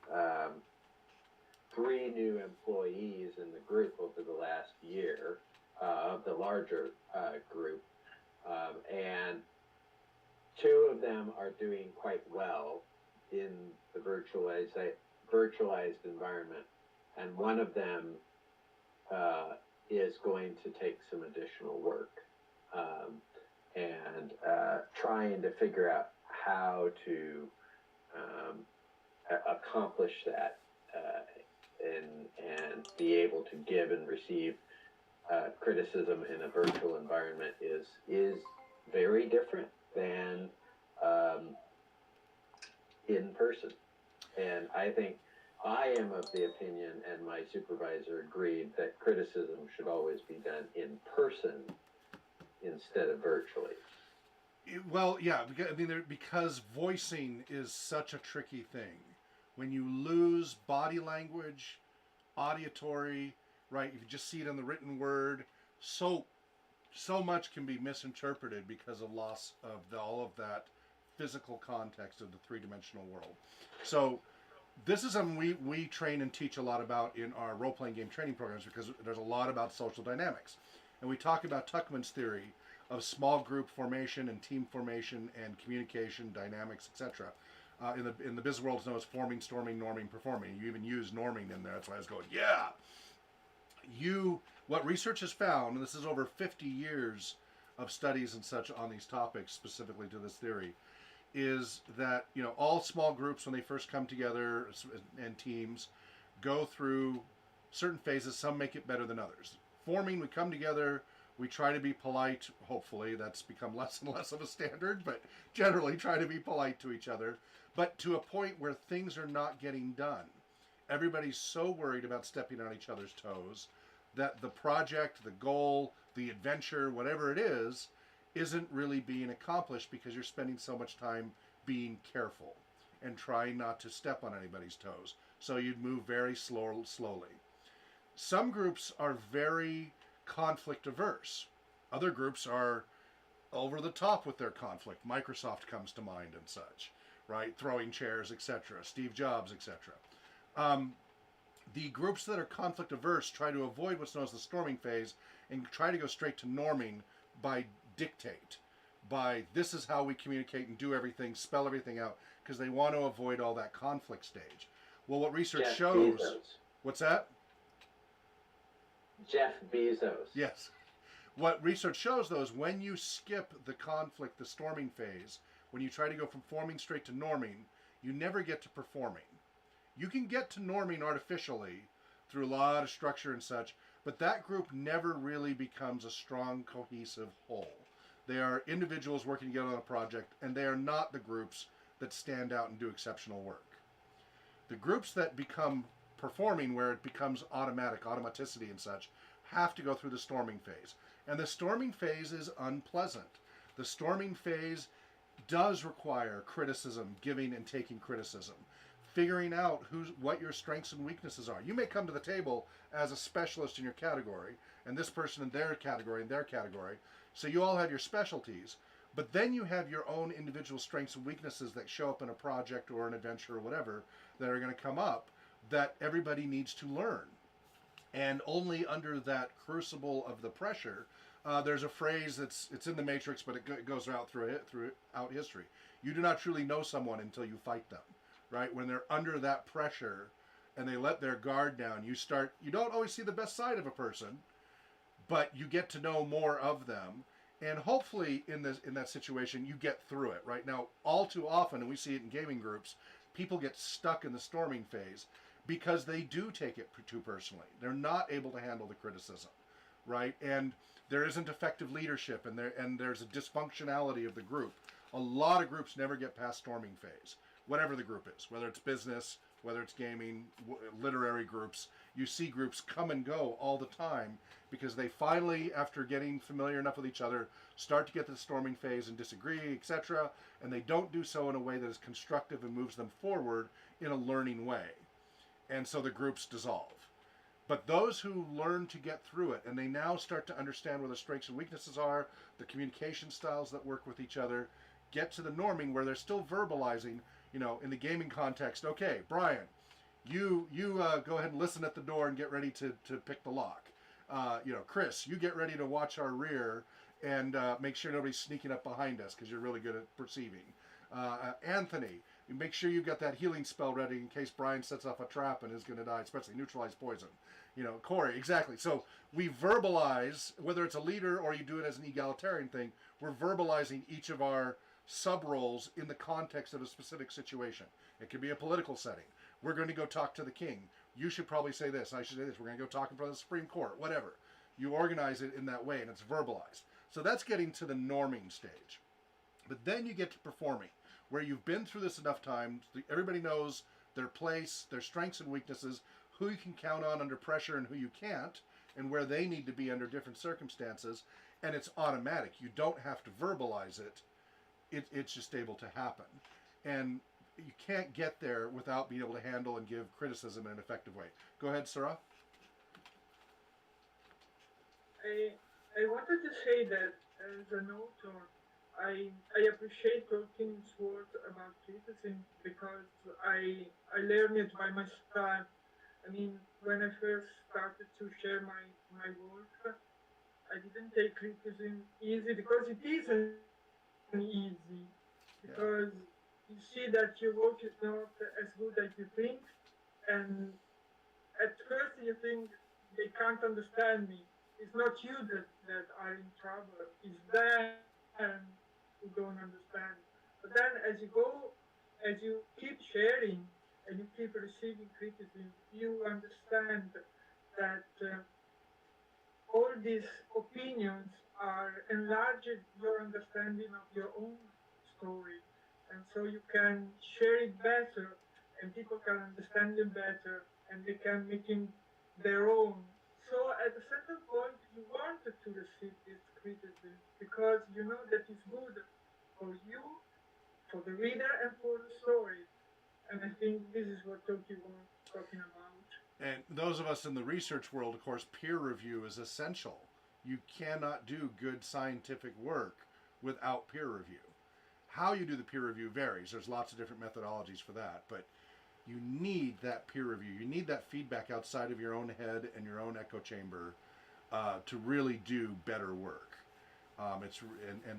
3 new employees in the group over the last year, of the larger group, and 2 of them are doing quite well in the virtualized environment, and one of them is going to take some additional work, and trying to figure out how to accomplish that and be able to give and receive criticism in a virtual environment is very different than in person. And I think I am of the opinion, and my supervisor agreed, that criticism should always be done in person instead of virtually. Well, yeah, because voicing is such a tricky thing. When you lose body language, auditory, right? If you just see it in the written word, so much can be misinterpreted because of loss of all of that physical context of the three-dimensional world. So this is something we train and teach a lot about in our role-playing game training programs, because there's a lot about social dynamics. And we talk about Tuckman's theory of small group formation and team formation and communication, dynamics, etc. In the business world, it's known as forming, storming, norming, performing. You even use norming in there. That's why I was going, yeah. What research has found, and this is over 50 years of studies and such on these topics, specifically to this theory, is that all small groups, when they first come together and teams, go through certain phases. Some make it better than others. Forming, we come together, we try to be polite. Hopefully that's become less and less of a standard, but generally try to be polite to each other, but to a point where things are not getting done. Everybody's so worried about stepping on each other's toes that the project, the goal, the adventure, whatever it is, isn't really being accomplished because you're spending so much time being careful and trying not to step on anybody's toes. So you'd move very slowly. Some groups are very conflict averse. Other groups are over the top with their conflict. Microsoft comes to mind and such, right? Throwing chairs, etc. Steve Jobs, etc. The groups that are conflict averse try to avoid what's known as the storming phase and try to go straight to norming by dictate, by this is how we communicate and do everything, spell everything out, because they want to avoid all that conflict stage. Well, what research Jeff shows... Bezos. What's that? Jeff Bezos. Yes. What research shows, though, is when you skip the conflict, the storming phase, when you try to go from forming straight to norming, you never get to performing. You can get to norming artificially through a lot of structure and such, but that group never really becomes a strong, cohesive whole. They are individuals working together on a project, and they are not the groups that stand out and do exceptional work. The groups that become performing, where it becomes automaticity and such, have to go through the storming phase. And the storming phase is unpleasant. The storming phase does require criticism, giving and taking criticism, figuring out what your strengths and weaknesses are. You may come to the table as a specialist in your category, and this person in their category, so you all have your specialties, but then you have your own individual strengths and weaknesses that show up in a project or an adventure or whatever that are going to come up that everybody needs to learn. And only under that crucible of the pressure, there's a phrase it's in the Matrix, but it goes out throughout history. You do not truly know someone until you fight them, right? When they're under that pressure and they let their guard down, you don't always see the best side of a person, but you get to know more of them. And hopefully in that situation, you get through it. Right now, all too often, and we see it in gaming groups, people get stuck in the storming phase because they do take it too personally. They're not able to handle the criticism, right? And there isn't effective leadership, and there's a dysfunctionality of the group. A lot of groups never get past storming phase, whatever the group is, whether it's business, whether it's gaming, literary groups. You see groups come and go all the time because they finally, after getting familiar enough with each other, start to get to the storming phase and disagree, etc. And they don't do so in a way that is constructive and moves them forward in a learning way. And so the groups dissolve. But those who learn to get through it, and they now start to understand where their strengths and weaknesses are, the communication styles that work with each other, get to the norming where they're still verbalizing, in the gaming context, okay, Brian, you go ahead and listen at the door and get ready to pick the lock. Chris, you get ready to watch our rear and make sure nobody's sneaking up behind us because you're really good at perceiving. Anthony, make sure you've got that healing spell ready in case Brian sets off a trap and is going to die, especially neutralize poison. Corey, exactly. So we verbalize, whether it's a leader or you do it as an egalitarian thing, we're verbalizing each of our sub-roles in the context of a specific situation. It could be a political setting. We're going to go talk to the king. you should probably say this, I should say this, we're going to go talk in front of the Supreme Court, whatever. You organize it in that way, and it's verbalized. So that's getting to the norming stage. But then you get to performing, where you've been through this enough times, everybody knows their place, their strengths and weaknesses, who you can count on under pressure and who you can't, and where they need to be under different circumstances, and it's automatic. You don't have to verbalize it. It's just able to happen. And you can't get there without being able to handle and give criticism in an effective way. Go ahead, Sarah. I wanted to say that as an author, I appreciate Tolkien's words about criticism because I learned it by myself. I mean, when I first started to share my work, I didn't take criticism easy because it isn't easy. Because you see that your work is not as good as you think, and at first you think they can't understand me. It's not you that are in trouble, it's them who don't understand. But then as you keep sharing and you keep receiving criticism, you understand that all these opinions are enlarging your understanding of your own story. And so you can share it better and people can understand it better and they can make it their own. So at a certain point you wanted to receive this criticism because you know that it's good for you, for the reader and for the story. And I think this is what Tolkien was talking about. And those of us in the research world, of course, peer review is essential. You cannot do good scientific work without peer review. How you do the peer review varies. There's lots of different methodologies for that, but you need that peer review. You need that feedback outside of your own head and your own echo chamber to really do better work.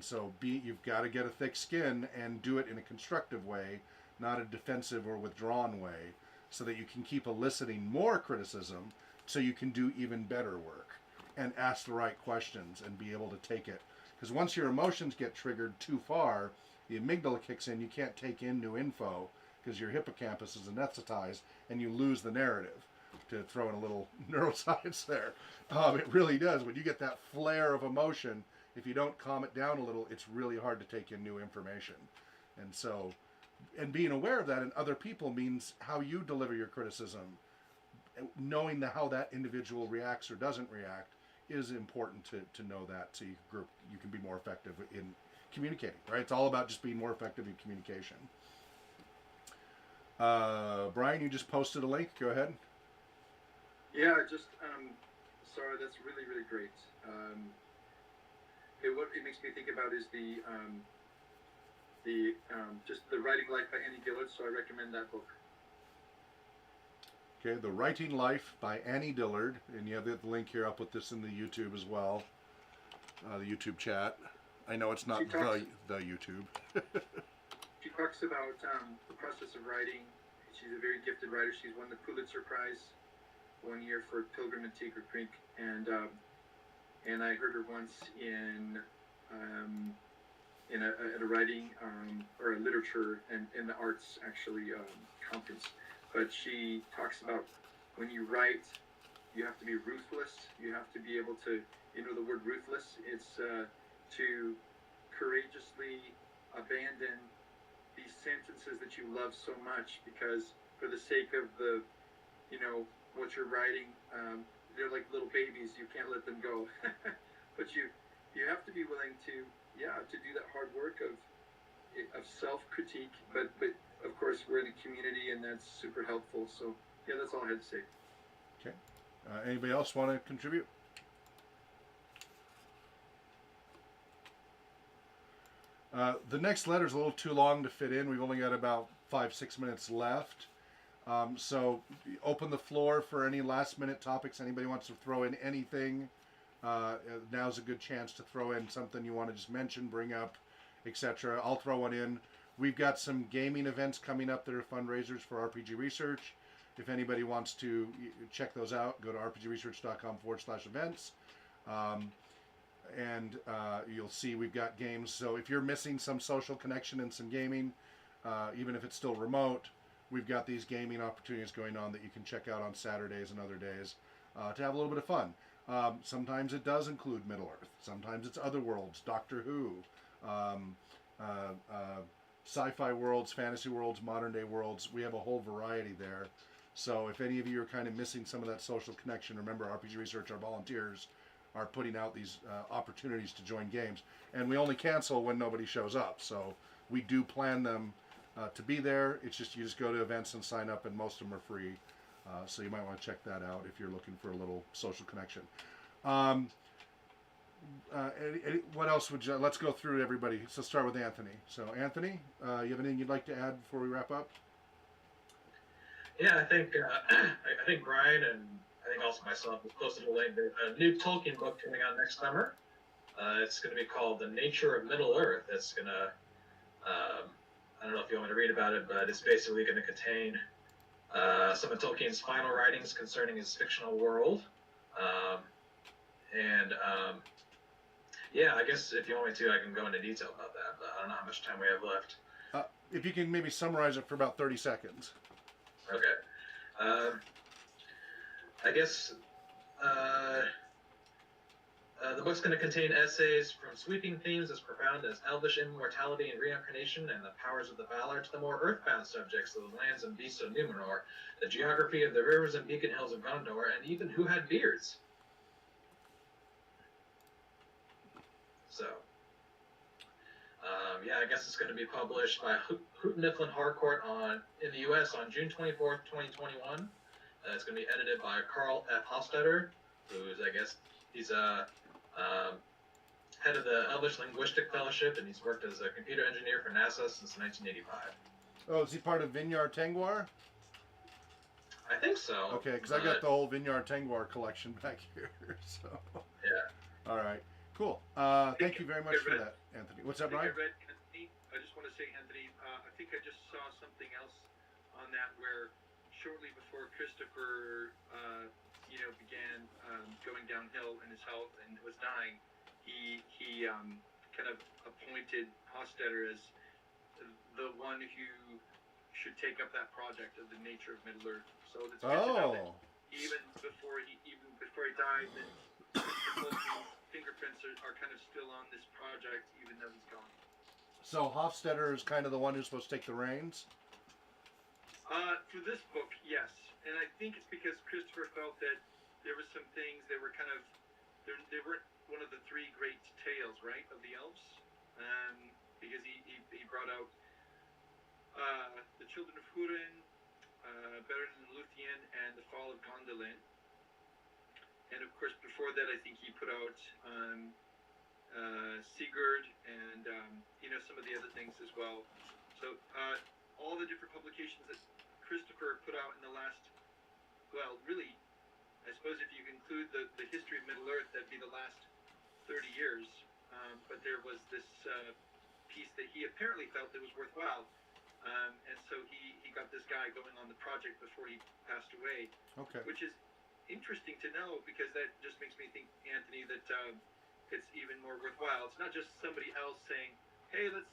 So you've got to get a thick skin and do it in a constructive way, not a defensive or withdrawn way, so that you can keep eliciting more criticism so you can do even better work and ask the right questions and be able to take it. Because once your emotions get triggered too far, the amygdala kicks in, you can't take in new info because your hippocampus is anesthetized and you lose the narrative. To throw in a little neuroscience there. It really does. When you get that flare of emotion, if you don't calm it down a little, it's really hard to take in new information. And so, and being aware of that in other people means how you deliver your criticism, knowing how that individual reacts or doesn't react is important to know that so you can be more effective in communicating, right? It's all about just being more effective in communication. Brian, you just posted a link. Go ahead. Yeah, just sorry, that's really, really great. What it makes me think about is the just The Writing Life by Annie Dillard, so I recommend that book. Okay, The Writing Life by Annie Dillard, and you have the link here. I'll put this in the YouTube as well, the YouTube chat. I know it's not the YouTube. She talks about the process of writing. She's a very gifted writer. She's won the Pulitzer Prize 1 year for Pilgrim and Tigger Creek, and I heard her once at a writing or a literature and in the arts actually conference. But she talks about when you write, you have to be ruthless. You have to be able to, the word ruthless. It's to courageously abandon these sentences that you love so much because for the sake of the, what you're writing, they're like little babies. You can't let them go. But you have to be willing to do that hard work of self-critique. But of course we're in a community and that's super helpful. So yeah, that's all I had to say. Okay. Anybody else want to contribute? The next letter is a little too long to fit in. We've only got about 5-6 minutes left. So open the floor for any last minute topics. Anybody wants to throw in anything? Now's a good chance to throw in something you want to just mention, bring up, etc. I'll throw one in. We've got some gaming events coming up that are fundraisers for RPG Research. If anybody wants to check those out, go to rpgresearch.com/events. And you'll see we've got games. So if you're missing some social connection and some gaming, even if it's still remote, we've got these gaming opportunities going on that you can check out on Saturdays and other days to have a little bit of fun. Sometimes it does include Middle-earth. Sometimes it's other worlds, Doctor Who, sci-fi worlds, fantasy worlds, modern-day worlds. We have a whole variety there. So if any of you are kind of missing some of that social connection, remember RPG Research, our volunteers, are putting out these opportunities to join games. And we only cancel when nobody shows up. So we do plan them to be there. It's just you just go to events and sign up, and most of them are free. So you might want to check that out if you're looking for a little social connection. What else would you... Let's go through everybody. So start with Anthony. So Anthony, you have anything you'd like to add before we wrap up? Yeah, I think Brian and I think also myself have posted a link. There's a new Tolkien book coming out next summer. It's going to be called The Nature of Middle-earth. It's going to, I don't know if you want me to read about it, but it's basically going to contain some of Tolkien's final writings concerning his fictional world. Yeah, I guess if you want me to, I can go into detail about that, but I don't know how much time we have left. If you can maybe summarize it for about 30 seconds. Okay. I guess the book's going to contain essays from sweeping themes as profound as elvish immortality and reincarnation and the powers of the Valar to the more earthbound subjects of the lands and beasts of Numenor, the geography of the rivers and beacon hills of Gondor, and even who had beards. So, yeah, I guess it's going to be published by Houghton Mifflin Harcourt in the U.S. on June 24th, 2021. It's going to be edited by Carl F. Hofstetter, who's, I guess, he's head of the Elvish Linguistic Fellowship, and he's worked as a computer engineer for NASA since 1985. Oh, is he part of Vineyard Tengwar? I think so. Okay, because I got the whole Vineyard Tengwar collection back here. So. Yeah. All right. Cool. Thank you very much for that, Anthony. What's up, Brian? I read Anthony. I just want to say, Anthony, I think I just saw something else on that where shortly before Christopher, began going downhill in his health and was dying, he kind of appointed Hofstetter as the one who should take up that project of the nature of Middle-earth. So it's good to know that even before he died, that fingerprints are kind of still on this project, even though he's gone. So Hofstetter is kind of the one who's supposed to take the reins? For this book, yes. And I think it's because Christopher felt that there were some things that were kind of, they weren't one of the three great tales, right, of the elves. Because he brought out The Children of Húrin, Beren and Luthien, and The Fall of Gondolin. And of course, before that, I think he put out Sigurd and some of the other things as well. So all the different publications that Christopher put out in the last, well, really, I suppose if you include the history of Middle-earth, that'd be the last 30 years. But there was this piece that he apparently felt that was worthwhile. And so he got this guy going on the project before he passed away. Okay. Which is interesting to know, because that just makes me think, Anthony, that it's even more worthwhile. It's not just somebody else saying, hey, let's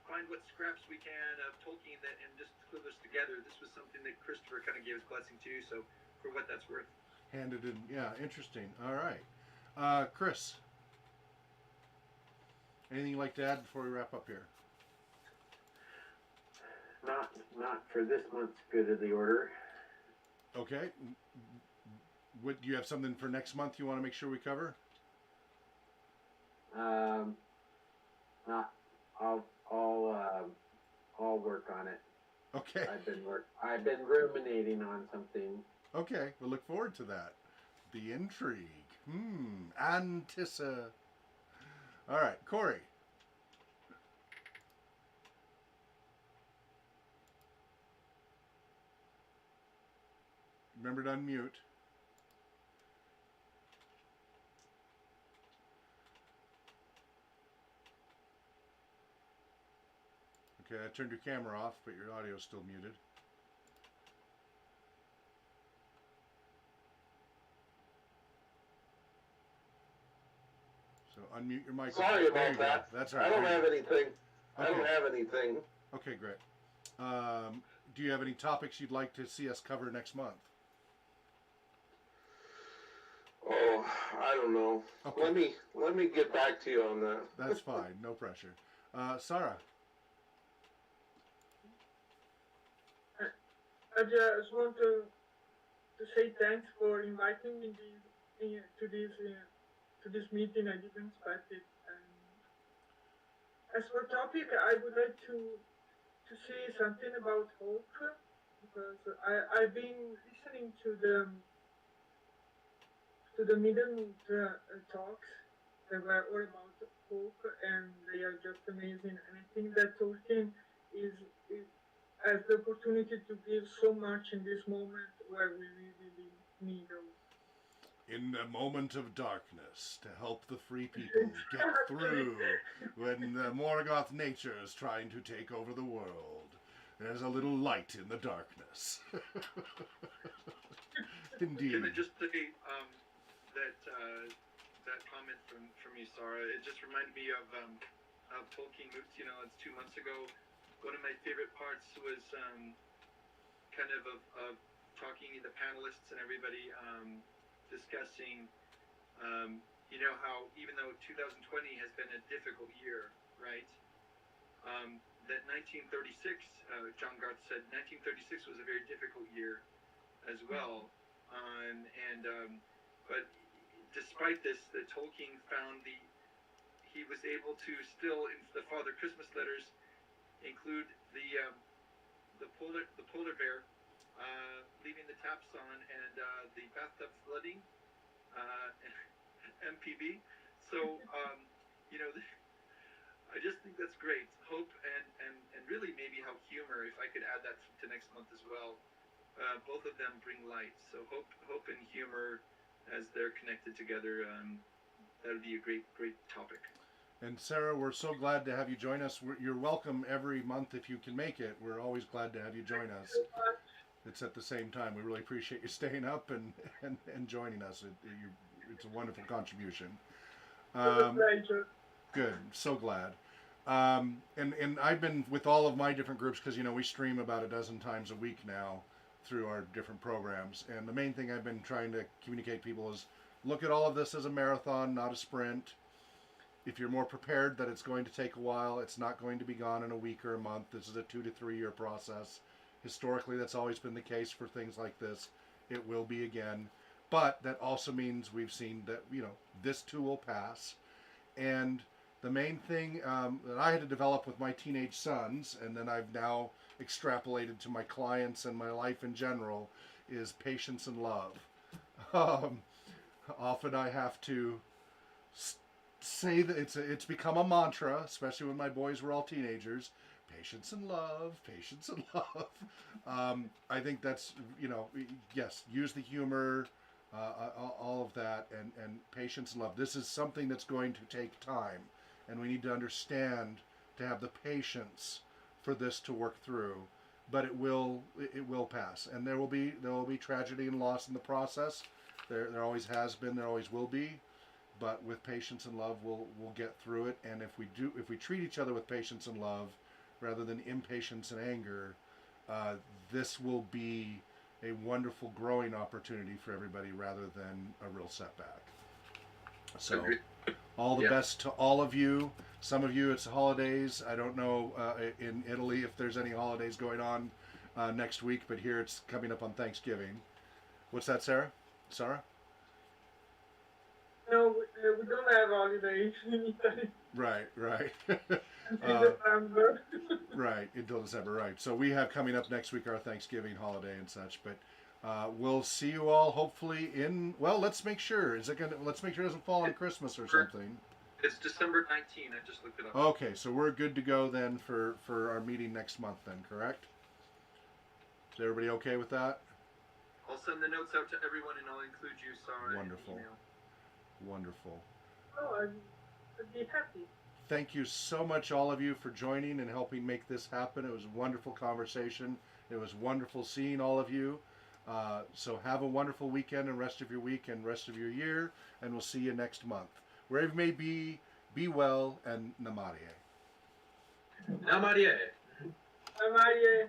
find what scraps we can of Tolkien and just glue this together. This was something that Christopher kind of gave his blessing to, so for what that's worth. Handed in, yeah, interesting. All right. Chris, anything you'd like to add before we wrap up here? Not for this month's Good of the Order. Okay. Do you have something for next month you want to make sure we cover? I'll work on it. Okay. I've been ruminating on something. Okay, we'll look forward to that. The intrigue. Antissa. All right, Corey. Remember to unmute. Okay, I turned your camera off, but your audio is still muted. So unmute your mic. Sorry about that. That's all right. I don't have anything. Okay. I don't have anything. Okay, great. do you have any topics you'd like to see us cover next month? Oh, I don't know. Okay. Let me get back to you on that. That's fine. No pressure. Sarah. I just want to say thanks for inviting me to this meeting. I didn't expect it. And as for topic, I would like to say something about hope, because I've been listening to the middle talks that were all about hope, and they are just amazing. And I think that Tolkien is has the opportunity to give so much in this moment where we really need hope. In a moment of darkness, to help the free people get through when the Morgoth nature is trying to take over the world. There's a little light in the darkness. Indeed. Can I just say that comment from you, Sarah? It just reminded me of Tolkien Moot. You know, it's 2 months ago. One of my favorite parts was kind of talking to the panelists and everybody discussing, you know, how even though 2020 has been a difficult year, right? That 1936, John Garth said, 1936 was a very difficult year as well. But despite this, the Tolkien found he was able to still, in the Father Christmas letters, include the polar bear leaving the taps on and the bathtub flooding, MPB. So you know, I just think that's great. Hope and really maybe how humor, if I could add that to next month as well. Both of them bring light. So hope and humor, as they're connected together, that would be a great topic. And Sarah, we're so glad to have you join us. You're welcome every month if you can make it. We're always glad to have you join us. It's at the same time. We really appreciate you staying up and joining us. It's a wonderful contribution. Good. So glad. And I've been with all of my different groups because, you know, we stream about a dozen times a week now through our different programs. And the main thing I've been trying to communicate to people is look at all of this as a marathon, not a sprint. If you're more prepared that it's going to take a while, it's not going to be gone in a week or a month. This is a 2 to 3 year process. Historically, that's always been the case for things like this. It will be again. But that also means we've seen that, you know, this too will pass. And the main thing that I had to develop with my teenage sons, and then I've now extrapolated to my clients and my life in general, is patience and love. Often I have to say that it's become a mantra, especially when my boys were all teenagers. Patience and love, patience and love. I think that's, you know, yes, use the humor, all of that, and patience and love. This is something that's going to take time, and we need to understand to have the patience for this to work through. But it will pass, and there will be tragedy and loss in the process. There always has been, there always will be. But with patience and love, we'll get through it. And if we treat each other with patience and love, rather than impatience and anger, this will be a wonderful growing opportunity for everybody, rather than a real setback. So, Agreed. all the best to all of you. Some of you, it's holidays. I don't know in Italy if there's any holidays going on next week, but here it's coming up on Thanksgiving. What's that, Sarah? No, we don't have holidays in Italy Right. until December. Right, until December, right. So we have coming up next week our Thanksgiving holiday and such, but we'll see you all hopefully let's make sure. Let's make sure it doesn't fall on Christmas or something. It's December 19. I just looked it up. Okay, so we're good to go then for our meeting next month then, correct? Is everybody okay with that? I'll send the notes out to everyone, and I'll include you, Sarah, Wonderful. in the email. Wonderful. Oh, I'd be happy. Thank you so much, all of you, for joining and helping make this happen. It was a wonderful conversation. It was wonderful seeing all of you. So have a wonderful weekend and rest of your week and rest of your year, and we'll see you next month. Wherever you may be well, and Namarie. Namarie. Bye-bye.